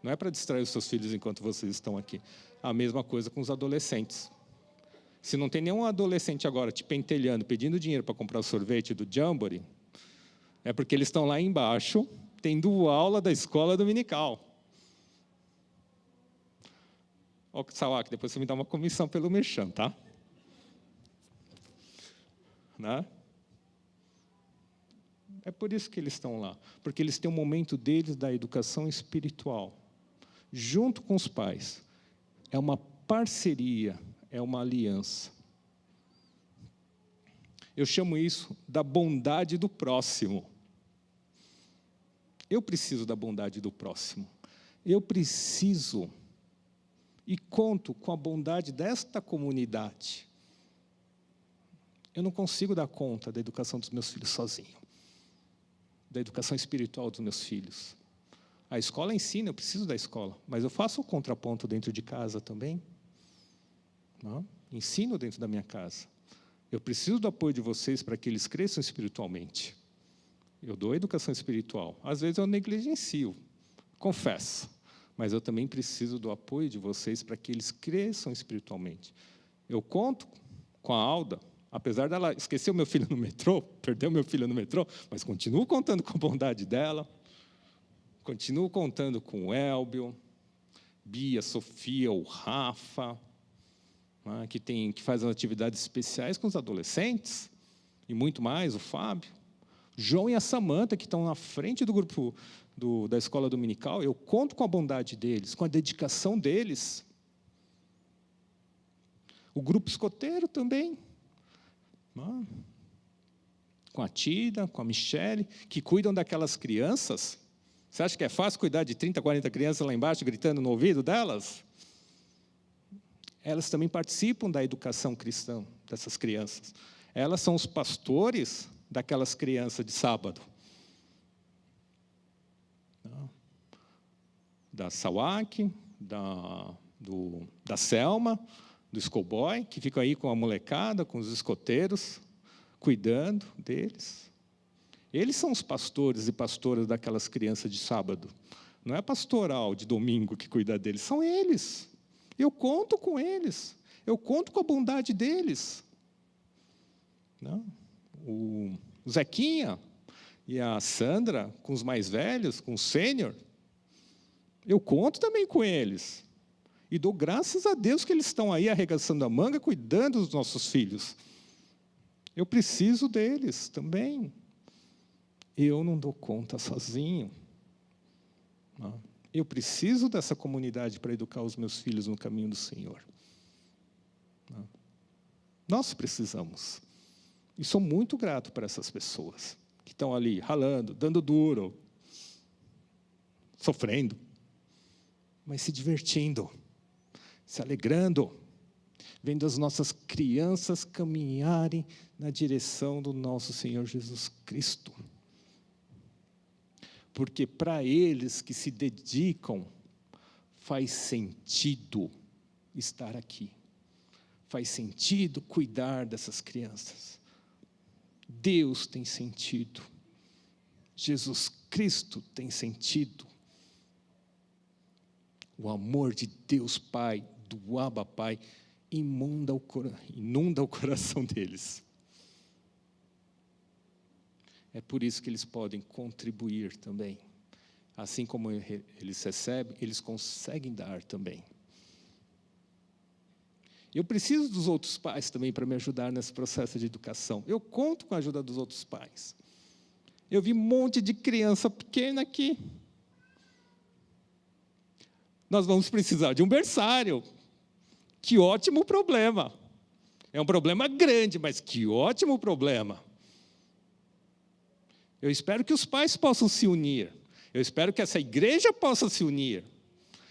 Não é para distrair os seus filhos enquanto vocês estão aqui. A mesma coisa com os adolescentes. Se não tem nenhum adolescente agora te pentelhando, pedindo dinheiro para comprar o sorvete do Jamboree, é porque eles estão lá embaixo, tendo aula da escola dominical. Ó, Sawak, depois você me dá uma comissão pelo merchan, tá? Né? É por isso que eles estão lá. Porque eles têm um momento deles da educação espiritual. Junto com os pais. É uma parceria, é uma aliança. Eu chamo isso da bondade do próximo. Eu preciso da bondade do próximo. Eu preciso e conto com a bondade desta comunidade. Eu não consigo dar conta da educação dos meus filhos sozinho. Da educação espiritual dos meus filhos. A escola ensina, eu preciso da escola. Mas eu faço o contraponto dentro de casa também. Não? Ensino dentro da minha casa. Eu preciso do apoio de vocês para que eles cresçam espiritualmente. Eu dou educação espiritual. Às vezes eu negligencio, confesso. Mas eu também preciso do apoio de vocês para que eles cresçam espiritualmente. Eu conto com a Alda, apesar dela esquecer o meu filho no metrô, perder o meu filho no metrô, mas continuo contando com a bondade dela. Continuo contando com o Elbio, Bia, Sofia, o Rafa, né, que faz atividades especiais com os adolescentes, e muito mais, o Fábio. João e a Samanta, que estão na frente do grupo da escola dominical, eu conto com a bondade deles, com a dedicação deles. O grupo escoteiro também. Né? Com a Tida, com a Michele, que cuidam daquelas crianças. Você acha que é fácil cuidar de 30, 40 crianças lá embaixo, gritando no ouvido delas? Elas também participam da educação cristã dessas crianças. Elas são os pastores daquelas crianças de sábado. Da Sawak, da Selma, do Schoolboy, que ficam aí com a molecada, com os escoteiros, cuidando deles. Eles são os pastores e pastoras daquelas crianças de sábado. Não é a pastoral de domingo que cuida deles, são eles. Eu conto com eles. Eu conto com a bondade deles. Não? O Zequinha e a Sandra, com os mais velhos, com o sênior, eu conto também com eles. E dou graças a Deus que eles estão aí arregaçando a manga, cuidando dos nossos filhos. Eu preciso deles também. Eu não dou conta sozinho. Eu preciso dessa comunidade para educar os meus filhos no caminho do Senhor. Nós precisamos. E sou muito grato para essas pessoas que estão ali ralando, dando duro, sofrendo, mas se divertindo, se alegrando, vendo as nossas crianças caminharem na direção do nosso Senhor Jesus Cristo. Porque para eles que se dedicam, faz sentido estar aqui. Faz sentido cuidar dessas crianças. Deus tem sentido. Jesus Cristo tem sentido. O amor de Deus Pai, do Abba Pai, inunda o coração deles. É por isso que eles podem contribuir também. Assim como eles recebem, eles conseguem dar também. Eu preciso dos outros pais também para me ajudar nesse processo de educação. Eu conto com a ajuda dos outros pais. Eu vi um monte de criança pequena aqui. Nós vamos precisar de um berçário. Que ótimo problema. É um problema grande, mas que ótimo problema. Eu espero que os pais possam se unir. Eu espero que essa igreja possa se unir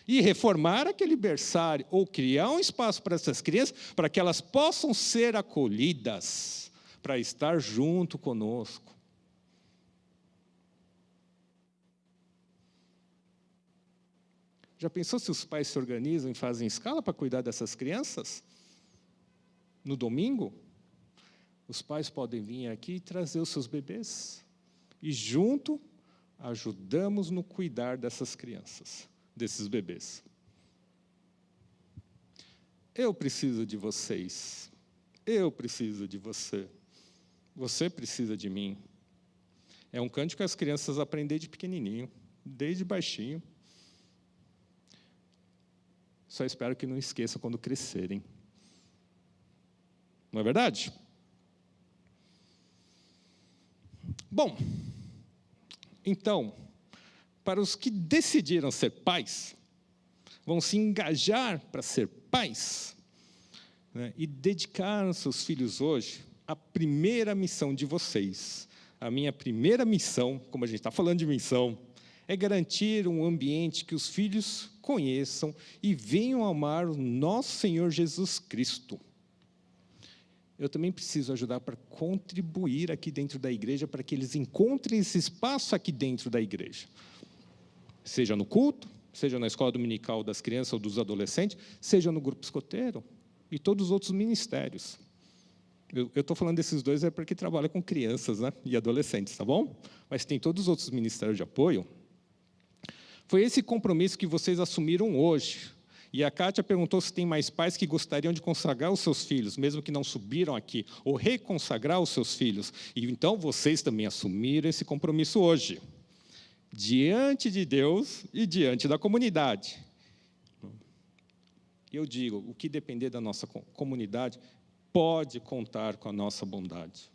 e reformar aquele berçário ou criar um espaço para essas crianças, para que elas possam ser acolhidas, para estar junto conosco. Já pensou se os pais se organizam e fazem escala para cuidar dessas crianças? No domingo, os pais podem vir aqui e trazer os seus bebês. E junto, ajudamos no cuidar dessas crianças, desses bebês. Eu preciso de vocês. Eu preciso de você. Você precisa de mim. É um cântico que as crianças aprendem de pequenininho, desde baixinho. Só espero que não esqueçam quando crescerem. Não é verdade? Bom, então, para os que decidiram ser pais, vão se engajar para ser pais, né, e dedicar aos seus filhos hoje a primeira missão de vocês. A minha primeira missão, como a gente está falando de missão, é garantir um ambiente que os filhos conheçam e venham amar o nosso Senhor Jesus Cristo. Eu também preciso ajudar para contribuir aqui dentro da igreja, para que eles encontrem esse espaço aqui dentro da igreja. Seja no culto, seja na escola dominical das crianças ou dos adolescentes, seja no grupo escoteiro e todos os outros ministérios. Eu estou falando desses dois porque trabalho com crianças, né, e adolescentes, tá bom? Mas tem todos os outros ministérios de apoio. Foi esse compromisso que vocês assumiram hoje. E a Kátia perguntou se tem mais pais que gostariam de consagrar os seus filhos, mesmo que não subiram aqui, ou reconsagrar os seus filhos. E então vocês também assumiram esse compromisso hoje, diante de Deus e diante da comunidade. Eu digo, o que depender da nossa comunidade, pode contar com a nossa bondade.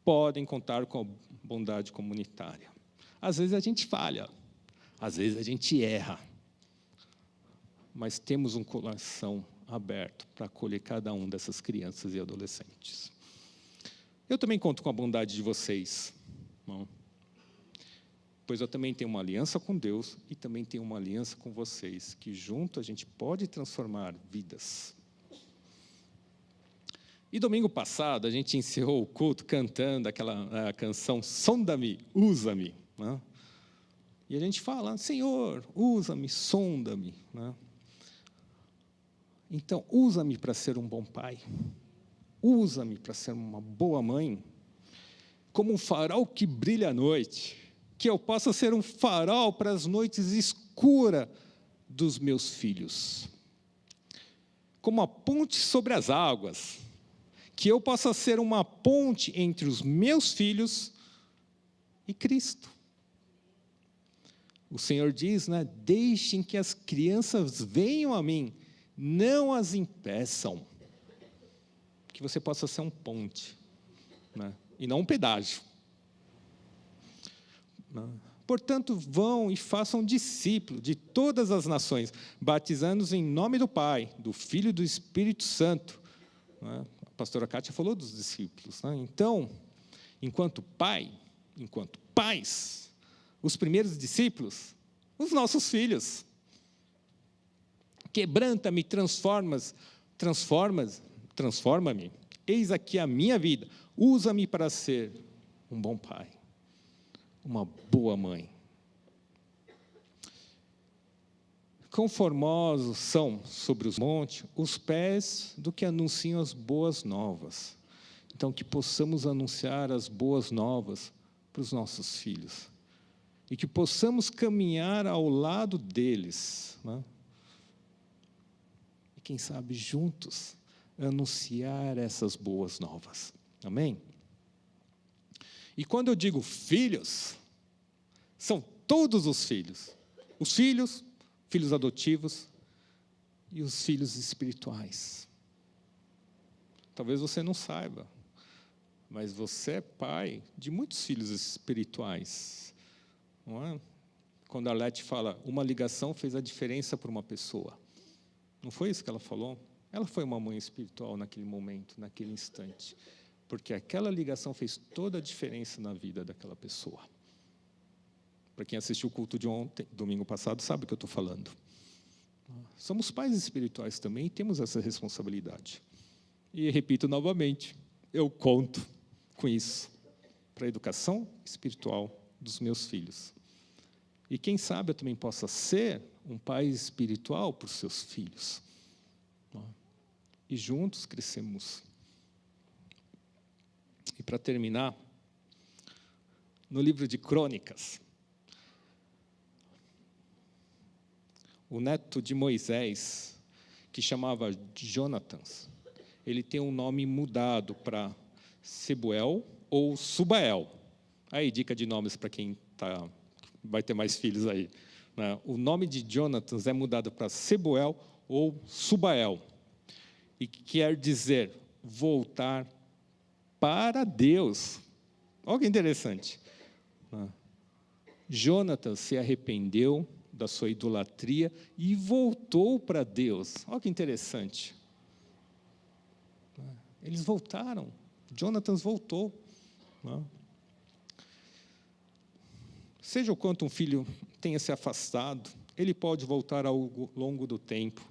Podem contar com a bondade comunitária. Às vezes a gente falha, às vezes a gente erra, mas temos um coração aberto para acolher cada um dessas crianças e adolescentes. Eu também conto com a bondade de vocês, não? Pois eu também tenho uma aliança com Deus e também tenho uma aliança com vocês, que junto a gente pode transformar vidas. E domingo passado, a gente encerrou o culto cantando aquela canção Sonda-me, usa-me, né? E a gente fala, Senhor, usa-me, sonda-me, né? Então, usa-me para ser um bom pai, usa-me para ser uma boa mãe, como um farol que brilha à noite, que eu possa ser um farol para as noites escuras dos meus filhos, como a ponte sobre as águas, que eu possa ser uma ponte entre os meus filhos e Cristo. O Senhor diz, né, deixem que as crianças venham a mim, não as impeçam. Que você possa ser um ponte, né, e não um pedágio. Portanto, vão e façam discípulos de todas as nações, batizando-os em nome do Pai, do Filho e do Espírito Santo. A pastora Kátia falou dos discípulos, né? Então, enquanto pai, enquanto pais, os primeiros discípulos, os nossos filhos. Quebranta-me, transforma-me. Eis aqui a minha vida. Usa-me para ser um bom pai, uma boa mãe. Quão formosos são sobre os montes os pés do que anunciam as boas novas. Então, que possamos anunciar as boas novas para os nossos filhos. E que possamos caminhar ao lado deles, né? E quem sabe juntos anunciar essas boas novas. Amém? E quando eu digo filhos, são todos os filhos. Os filhos, filhos adotivos e os filhos espirituais. Talvez você não saiba, mas você é pai de muitos filhos espirituais. Não é? Quando a Arlete fala, uma ligação fez a diferença para uma pessoa. Não foi isso que ela falou? Ela foi uma mãe espiritual naquele momento, naquele instante. Porque aquela ligação fez toda a diferença na vida daquela pessoa. Para quem assistiu o culto de ontem, domingo passado, sabe o que eu estou falando. Somos pais espirituais também e temos essa responsabilidade. E repito novamente, eu conto com isso para a educação espiritual dos meus filhos. E quem sabe eu também possa ser um pai espiritual para os seus filhos. E juntos crescemos. E para terminar, no livro de Crônicas, o neto de Moisés, que chamava Jonatas, ele tem um nome mudado para Sebuel ou Subael. Aí, dica de nomes para quem vai ter mais filhos aí. Né? O nome de Jonatas é mudado para Sebuel ou Subael, e que quer dizer voltar para Deus. Olha que interessante. Jonatas se arrependeu da sua idolatria e voltou para Deus. Olha que interessante. Eles voltaram. Jonatas voltou. Seja o quanto um filho tenha se afastado, ele pode voltar ao longo do tempo,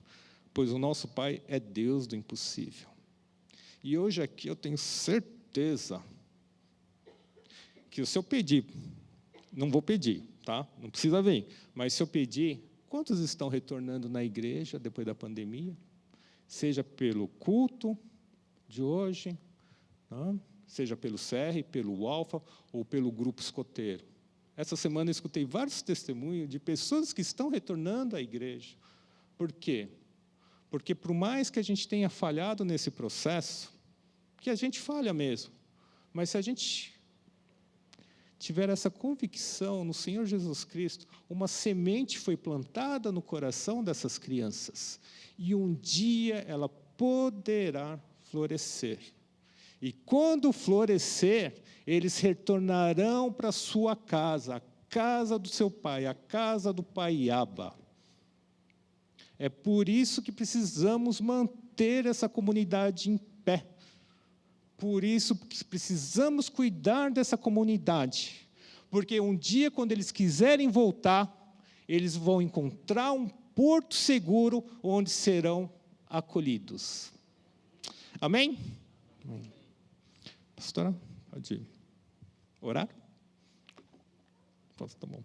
pois o nosso Pai é Deus do impossível. E hoje aqui eu tenho certeza que se eu pedir, não vou pedir, tá? Não precisa vir, mas se eu pedir, quantos estão retornando na igreja depois da pandemia? Seja pelo culto de hoje, né? Seja pelo CR, pelo Alfa ou pelo grupo escoteiro. Essa semana eu escutei vários testemunhos de pessoas que estão retornando à igreja. Por quê? Porque por mais que a gente tenha falhado nesse processo, que a gente falha mesmo, mas se a gente tiver essa convicção no Senhor Jesus Cristo, uma semente foi plantada no coração dessas crianças, e um dia ela poderá florescer. E quando florescer, eles retornarão para a sua casa, a casa do seu pai, a casa do pai Abba. É por isso que precisamos manter essa comunidade em pé. Por isso que precisamos cuidar dessa comunidade. Porque um dia, quando eles quiserem voltar, eles vão encontrar um porto seguro onde serão acolhidos. Amém? Amém. Pastora, pode orar? Tá bom.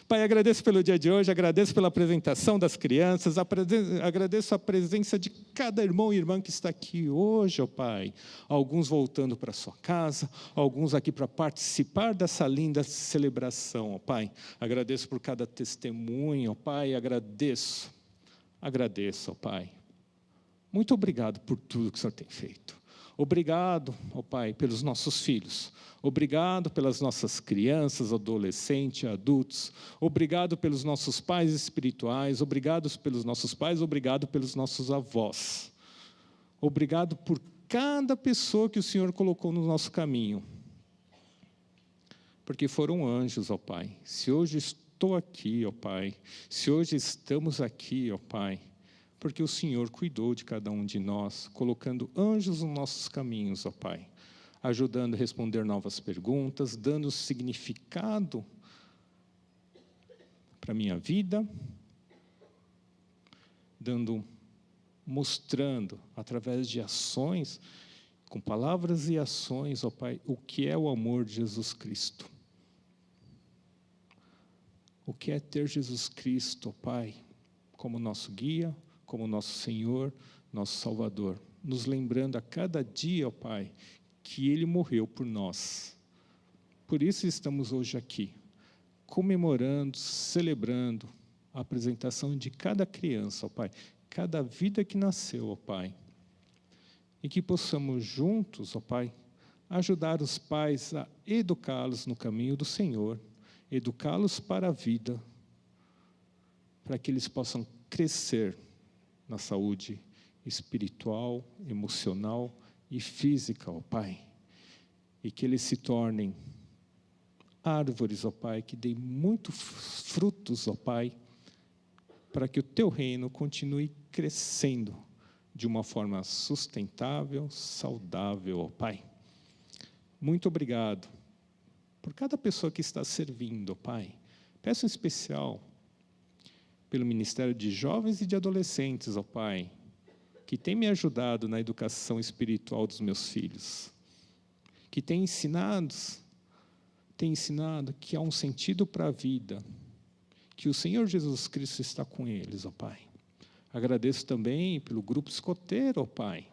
Pai, agradeço pelo dia de hoje, agradeço pela apresentação das crianças, agradeço a presença de cada irmão e irmã que está aqui hoje, ó Pai. Alguns voltando para a sua casa, alguns aqui para participar dessa linda celebração, ó Pai. Agradeço por cada testemunho, ó Pai, agradeço, ó Pai. Muito obrigado por tudo que o Senhor tem feito. Obrigado, ó Pai, pelos nossos filhos. Obrigado pelas nossas crianças, adolescentes, adultos. Obrigado pelos nossos pais espirituais. Obrigado pelos nossos pais. Obrigado pelos nossos avós. Obrigado por cada pessoa que o Senhor colocou no nosso caminho. Porque foram anjos, ó Pai. Se hoje estou aqui, ó Pai, se hoje estamos aqui, ó Pai, porque o Senhor cuidou de cada um de nós, colocando anjos nos nossos caminhos, ó Pai, ajudando a responder novas perguntas, dando significado para a minha vida, mostrando, através de ações, com palavras e ações, ó Pai, o que é o amor de Jesus Cristo. O que é ter Jesus Cristo, ó Pai, como nosso guia, como nosso Senhor, nosso Salvador, nos lembrando a cada dia, ó Pai, que Ele morreu por nós. Por isso estamos hoje aqui, comemorando, celebrando a apresentação de cada criança, ó Pai, cada vida que nasceu, ó Pai. E que possamos juntos, ó Pai, ajudar os pais a educá-los no caminho do Senhor, educá-los para a vida, para que eles possam crescer na saúde espiritual, emocional e física, ó Pai. E que eles se tornem árvores, ó Pai, que deem muitos frutos, ó Pai, para que o Teu reino continue crescendo de uma forma sustentável, saudável, ó Pai. Muito obrigado por cada pessoa que está servindo, ó Pai. Peço em especial pelo Ministério de Jovens e de Adolescentes, ó Pai, que tem me ajudado na educação espiritual dos meus filhos, que tem ensinado que há um sentido para a vida, que o Senhor Jesus Cristo está com eles, ó Pai. Agradeço também pelo grupo escoteiro, ó Pai,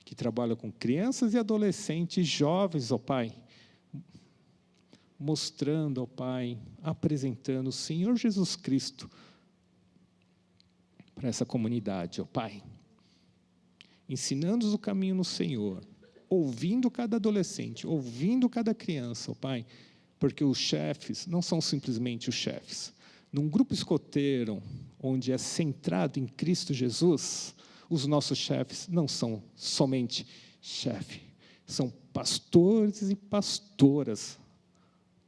que trabalha com crianças e adolescentes jovens, ó Pai, mostrando, ó Pai, apresentando o Senhor Jesus Cristo para essa comunidade, ó Pai. Ensinando-os o caminho no Senhor, ouvindo cada adolescente, ouvindo cada criança, ó Pai, porque os chefes não são simplesmente os chefes. Num grupo escoteiro, onde é centrado em Cristo Jesus, os nossos chefes não são somente chefe, são pastores e pastoras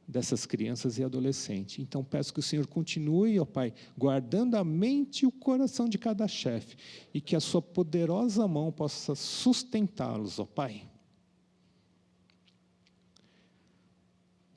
dessas crianças e adolescentes. Então, peço que o Senhor continue, ó Pai, guardando a mente e o coração de cada chefe, e que a sua poderosa mão possa sustentá-los, ó Pai.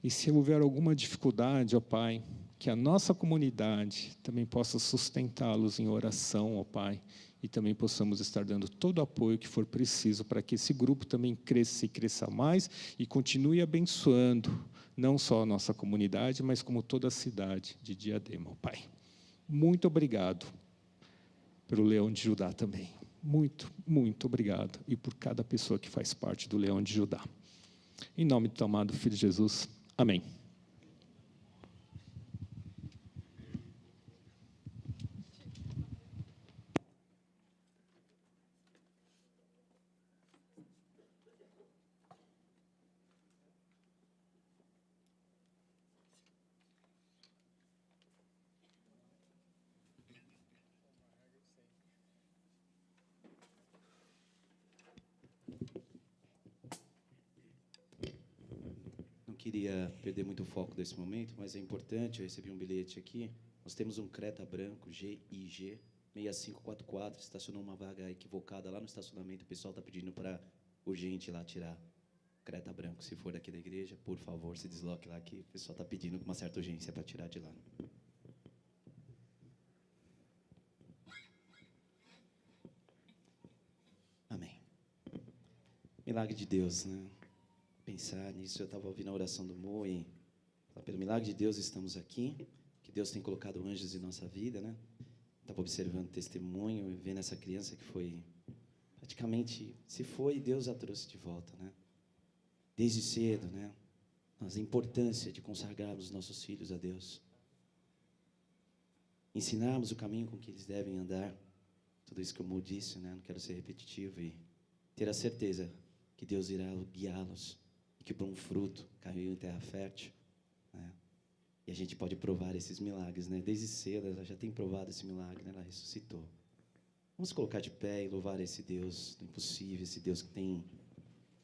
E se houver alguma dificuldade, ó Pai, que a nossa comunidade também possa sustentá-los em oração, ó Pai, e também possamos estar dando todo o apoio que for preciso para que esse grupo também cresça e cresça mais e continue abençoando não só a nossa comunidade, mas como toda a cidade de Diadema, ó Pai. Muito obrigado pelo Leão de Judá também. Muito, muito obrigado. E por cada pessoa que faz parte do Leão de Judá. Em nome do teu amado Filho Jesus. Amém. Queria perder muito o foco desse momento, mas é importante, eu recebi um bilhete aqui, nós temos um Creta branco, GIG 6544, estacionou uma vaga equivocada lá no estacionamento, o pessoal está pedindo para urgente lá tirar Creta branco, se for daqui da igreja, por favor, se desloque lá, que o pessoal está pedindo com uma certa urgência para tirar de lá. Amém. Milagre de Deus, né? Pensar nisso, eu estava ouvindo a oração do Mo e pelo milagre de Deus estamos aqui, que Deus tem colocado anjos em nossa vida, né? Estava observando o testemunho e vendo essa criança que foi, praticamente, se foi, Deus a trouxe de volta, né? Desde cedo, né? Mas a importância de consagrarmos nossos filhos a Deus. Ensinarmos o caminho com que eles devem andar. Tudo isso que o Mo disse, né? Não quero ser repetitivo e ter a certeza que Deus irá guiá-los. E que por um fruto caiu em terra fértil, né? E a gente pode provar esses milagres, né? Desde cedo ela já tem provado esse milagre, né? Ela ressuscitou. Vamos colocar de pé e louvar esse Deus do impossível, esse Deus que tem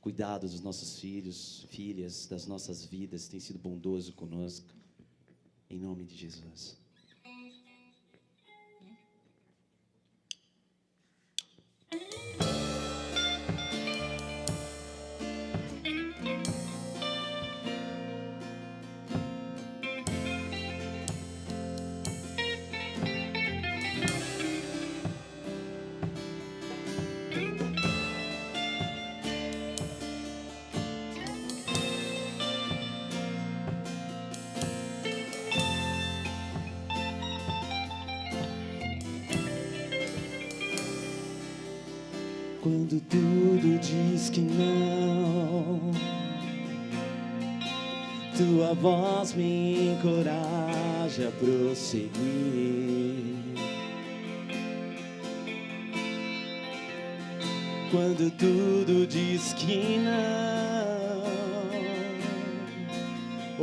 cuidado dos nossos filhos, filhas, das nossas vidas, tem sido bondoso conosco, em nome de Jesus. Quando tudo diz que não, tua voz me encoraja a prosseguir. Quando tudo diz que não,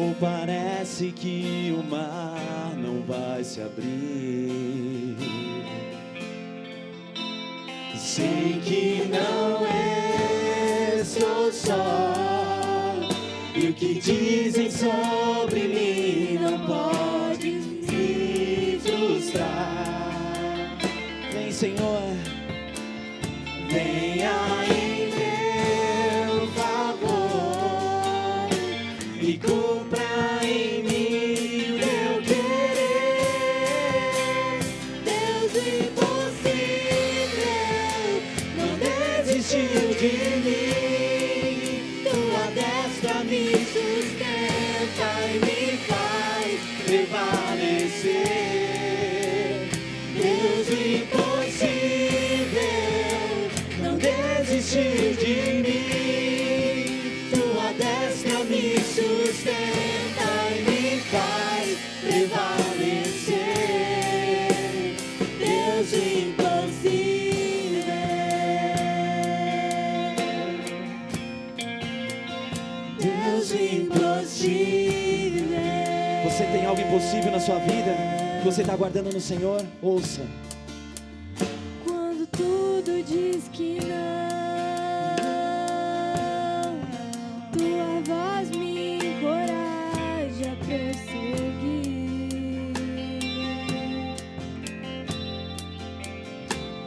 ou parece que o mar não vai se abrir, sei que não estou só, e o que dizem sobre mim não pode me frustrar. Vem, Senhor, venha em meu favor e cumpra em mim o teu querer. Deus impossível não desistiu de mim. Tua destra me sustenta e me faz prevalecer. Deus impossível não desistiu de mim. Tua destra me sustenta e me faz prevalecer. Deus impossível. Deus impossível. Você tem algo impossível na sua vida? Você está aguardando no Senhor? Ouça. Quando tudo diz que não, tua voz me encoraja a prosseguir.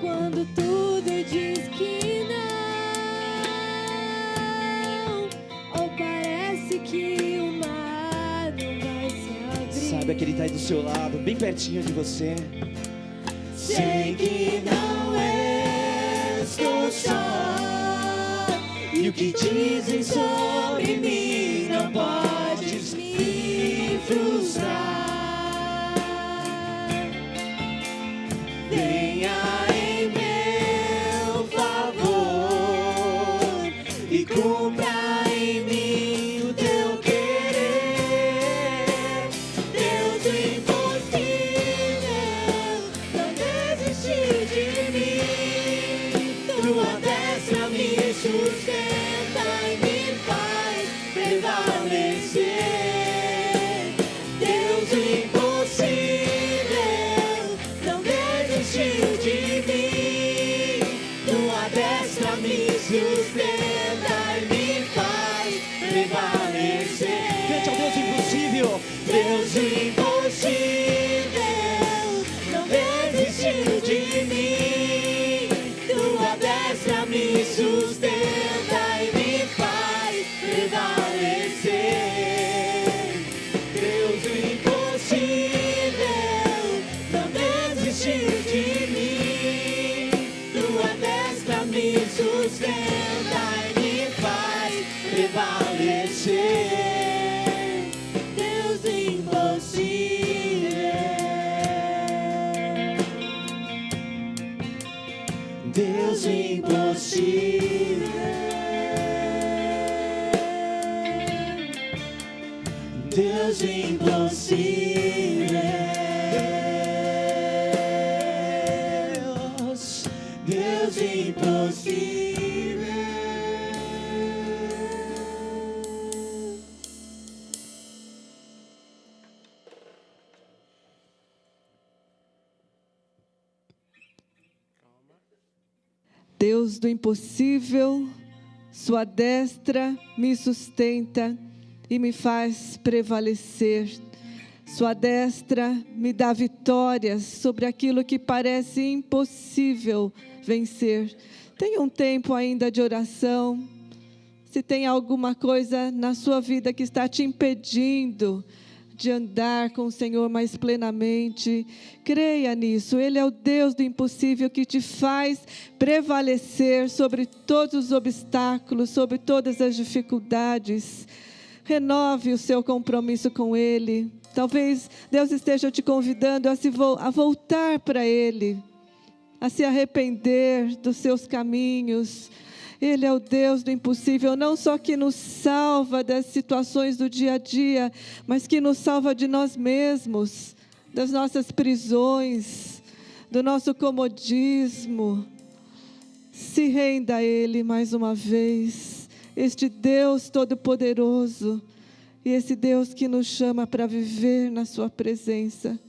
Quando tudo diz que não, ou parece que o mar não vai se abrir. Saiba que Ele está aí do seu lado, bem pertinho de você. Sei que não estou só, e o que dizem sobre mim não pode me frustrar. Venha em meu favor e cumpra em mim o teu querer. Deus impossível não desistiu de mim. Tua destra me sustenta e me faz prevalecer. Deus impossível não desistiu de mim. Tua destra me sustenta e me faz prevalecer. Cante ao Deus impossível. Deus impossível não desistiu de mim. Tua destra me sustenta e me faz prevalecer. Deus impossível não desistiu de mim. Tua destra me sustenta e me faz prevalecer. Deus impossível. Deus impossível. Deus impossível. Deus impossível. Deus do impossível, sua destra me sustenta e me faz prevalecer. Sua destra me dá vitórias sobre aquilo que parece impossível vencer. Tenha um tempo ainda de oração. Se tem alguma coisa na sua vida que está te impedindo de andar com o Senhor mais plenamente, creia nisso. Ele é o Deus do impossível que te faz prevalecer sobre todos os obstáculos, sobre todas as dificuldades. Renove o seu compromisso com Ele. Talvez Deus esteja te convidando a voltar para Ele. a se arrepender dos seus caminhos. Ele é o Deus do impossível, não só que nos salva das situações do dia a dia, mas que nos salva de nós mesmos, das nossas prisões, do nosso comodismo. Se renda a Ele mais uma vez, este Deus Todo-Poderoso, e esse Deus que nos chama para viver na sua presença.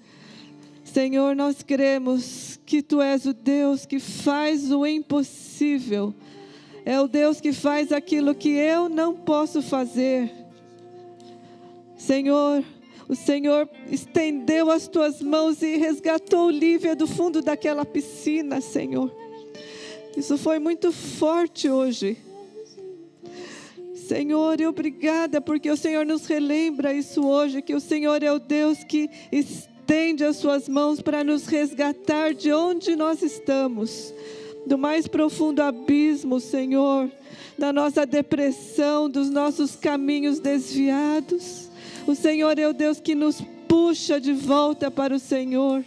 Senhor, nós cremos que Tu és o Deus que faz o impossível. É o Deus que faz aquilo que eu não posso fazer. Senhor, o Senhor estendeu as Tuas mãos e resgatou Lívia do fundo daquela piscina, Senhor. Isso foi muito forte hoje. Senhor, obrigada, porque o Senhor nos relembra isso hoje, que o Senhor é o Deus que estende as Suas mãos para nos resgatar de onde nós estamos, do mais profundo abismo, Senhor, da nossa depressão, dos nossos caminhos desviados. O Senhor é o Deus que nos puxa de volta para o Senhor.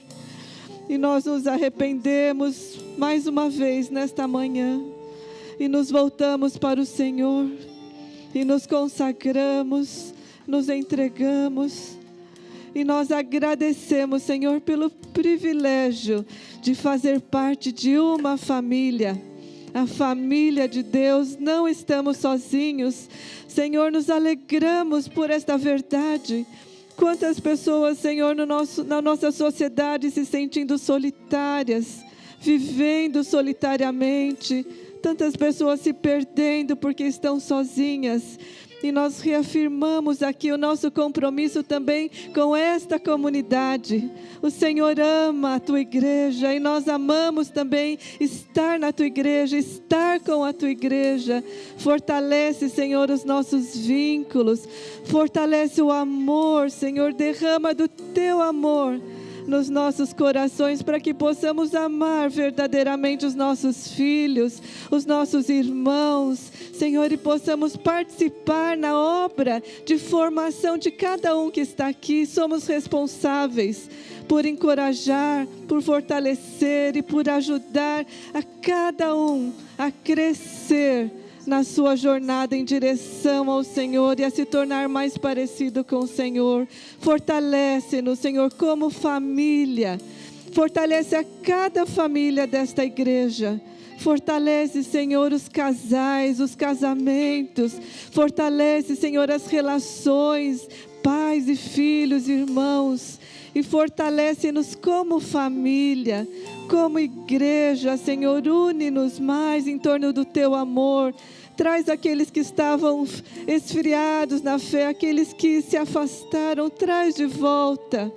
E nós nos arrependemos mais uma vez nesta manhã. E nos voltamos para o Senhor. E nos consagramos, nos entregamos. E nós agradecemos, Senhor, pelo privilégio de fazer parte de uma família. A família de Deus, não estamos sozinhos. Senhor, nos alegramos por esta verdade. Quantas pessoas, Senhor, na nossa sociedade se sentindo solitárias, vivendo solitariamente. Tantas pessoas se perdendo porque estão sozinhas. E nós reafirmamos aqui o nosso compromisso também com esta comunidade. O Senhor ama a Tua igreja e nós amamos também estar na Tua igreja, estar com a Tua igreja. Fortalece, Senhor, os nossos vínculos. Fortalece o amor, Senhor. Derrama do Teu amor nos nossos corações, para que possamos amar verdadeiramente os nossos filhos, os nossos irmãos, Senhor, e possamos participar na obra de formação de cada um que está aqui. Somos responsáveis por encorajar, por fortalecer e por ajudar a cada um a crescer na sua jornada em direção ao Senhor e a se tornar mais parecido com o Senhor. Fortalece-nos, Senhor, como família. Fortalece a cada família desta igreja. Fortalece, Senhor, os casais, os casamentos. Fortalece, Senhor, as relações, pais e filhos, irmãos. E fortalece-nos como família, como igreja, Senhor. Une-nos mais em torno do Teu amor. Traz aqueles que estavam esfriados na fé, aqueles que se afastaram, traz de volta,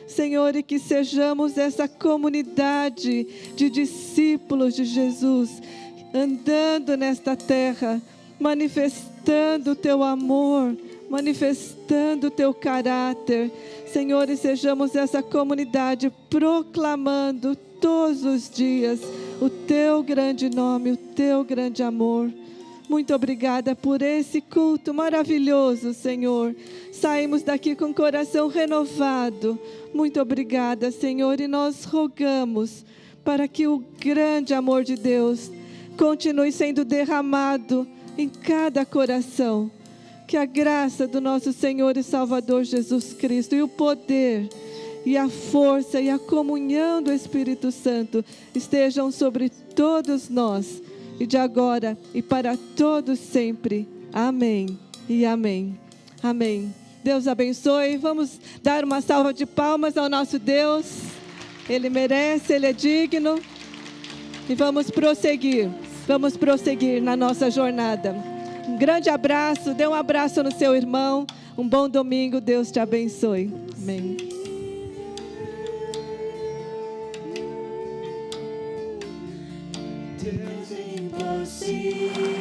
Senhor, e que sejamos essa comunidade de discípulos de Jesus, andando nesta terra, manifestando o Teu amor, manifestando o Teu caráter, Senhor, e sejamos essa comunidade proclamando todos os dias o Teu grande nome, o Teu grande amor. Muito obrigada por esse culto maravilhoso, Senhor. Saímos daqui com o coração renovado. Muito obrigada, Senhor, e nós rogamos para que o grande amor de Deus continue sendo derramado em cada coração. Que a graça do nosso Senhor e Salvador Jesus Cristo e o poder e a força e a comunhão do Espírito Santo estejam sobre todos nós, e de agora e para todos sempre. Amém e amém. Amém. Deus abençoe. Vamos dar uma salva de palmas ao nosso Deus. Ele merece, Ele é digno. E vamos prosseguir na nossa jornada. Um grande abraço, dê um abraço no seu irmão. Um bom domingo, Deus te abençoe. Amém. Deus impossível.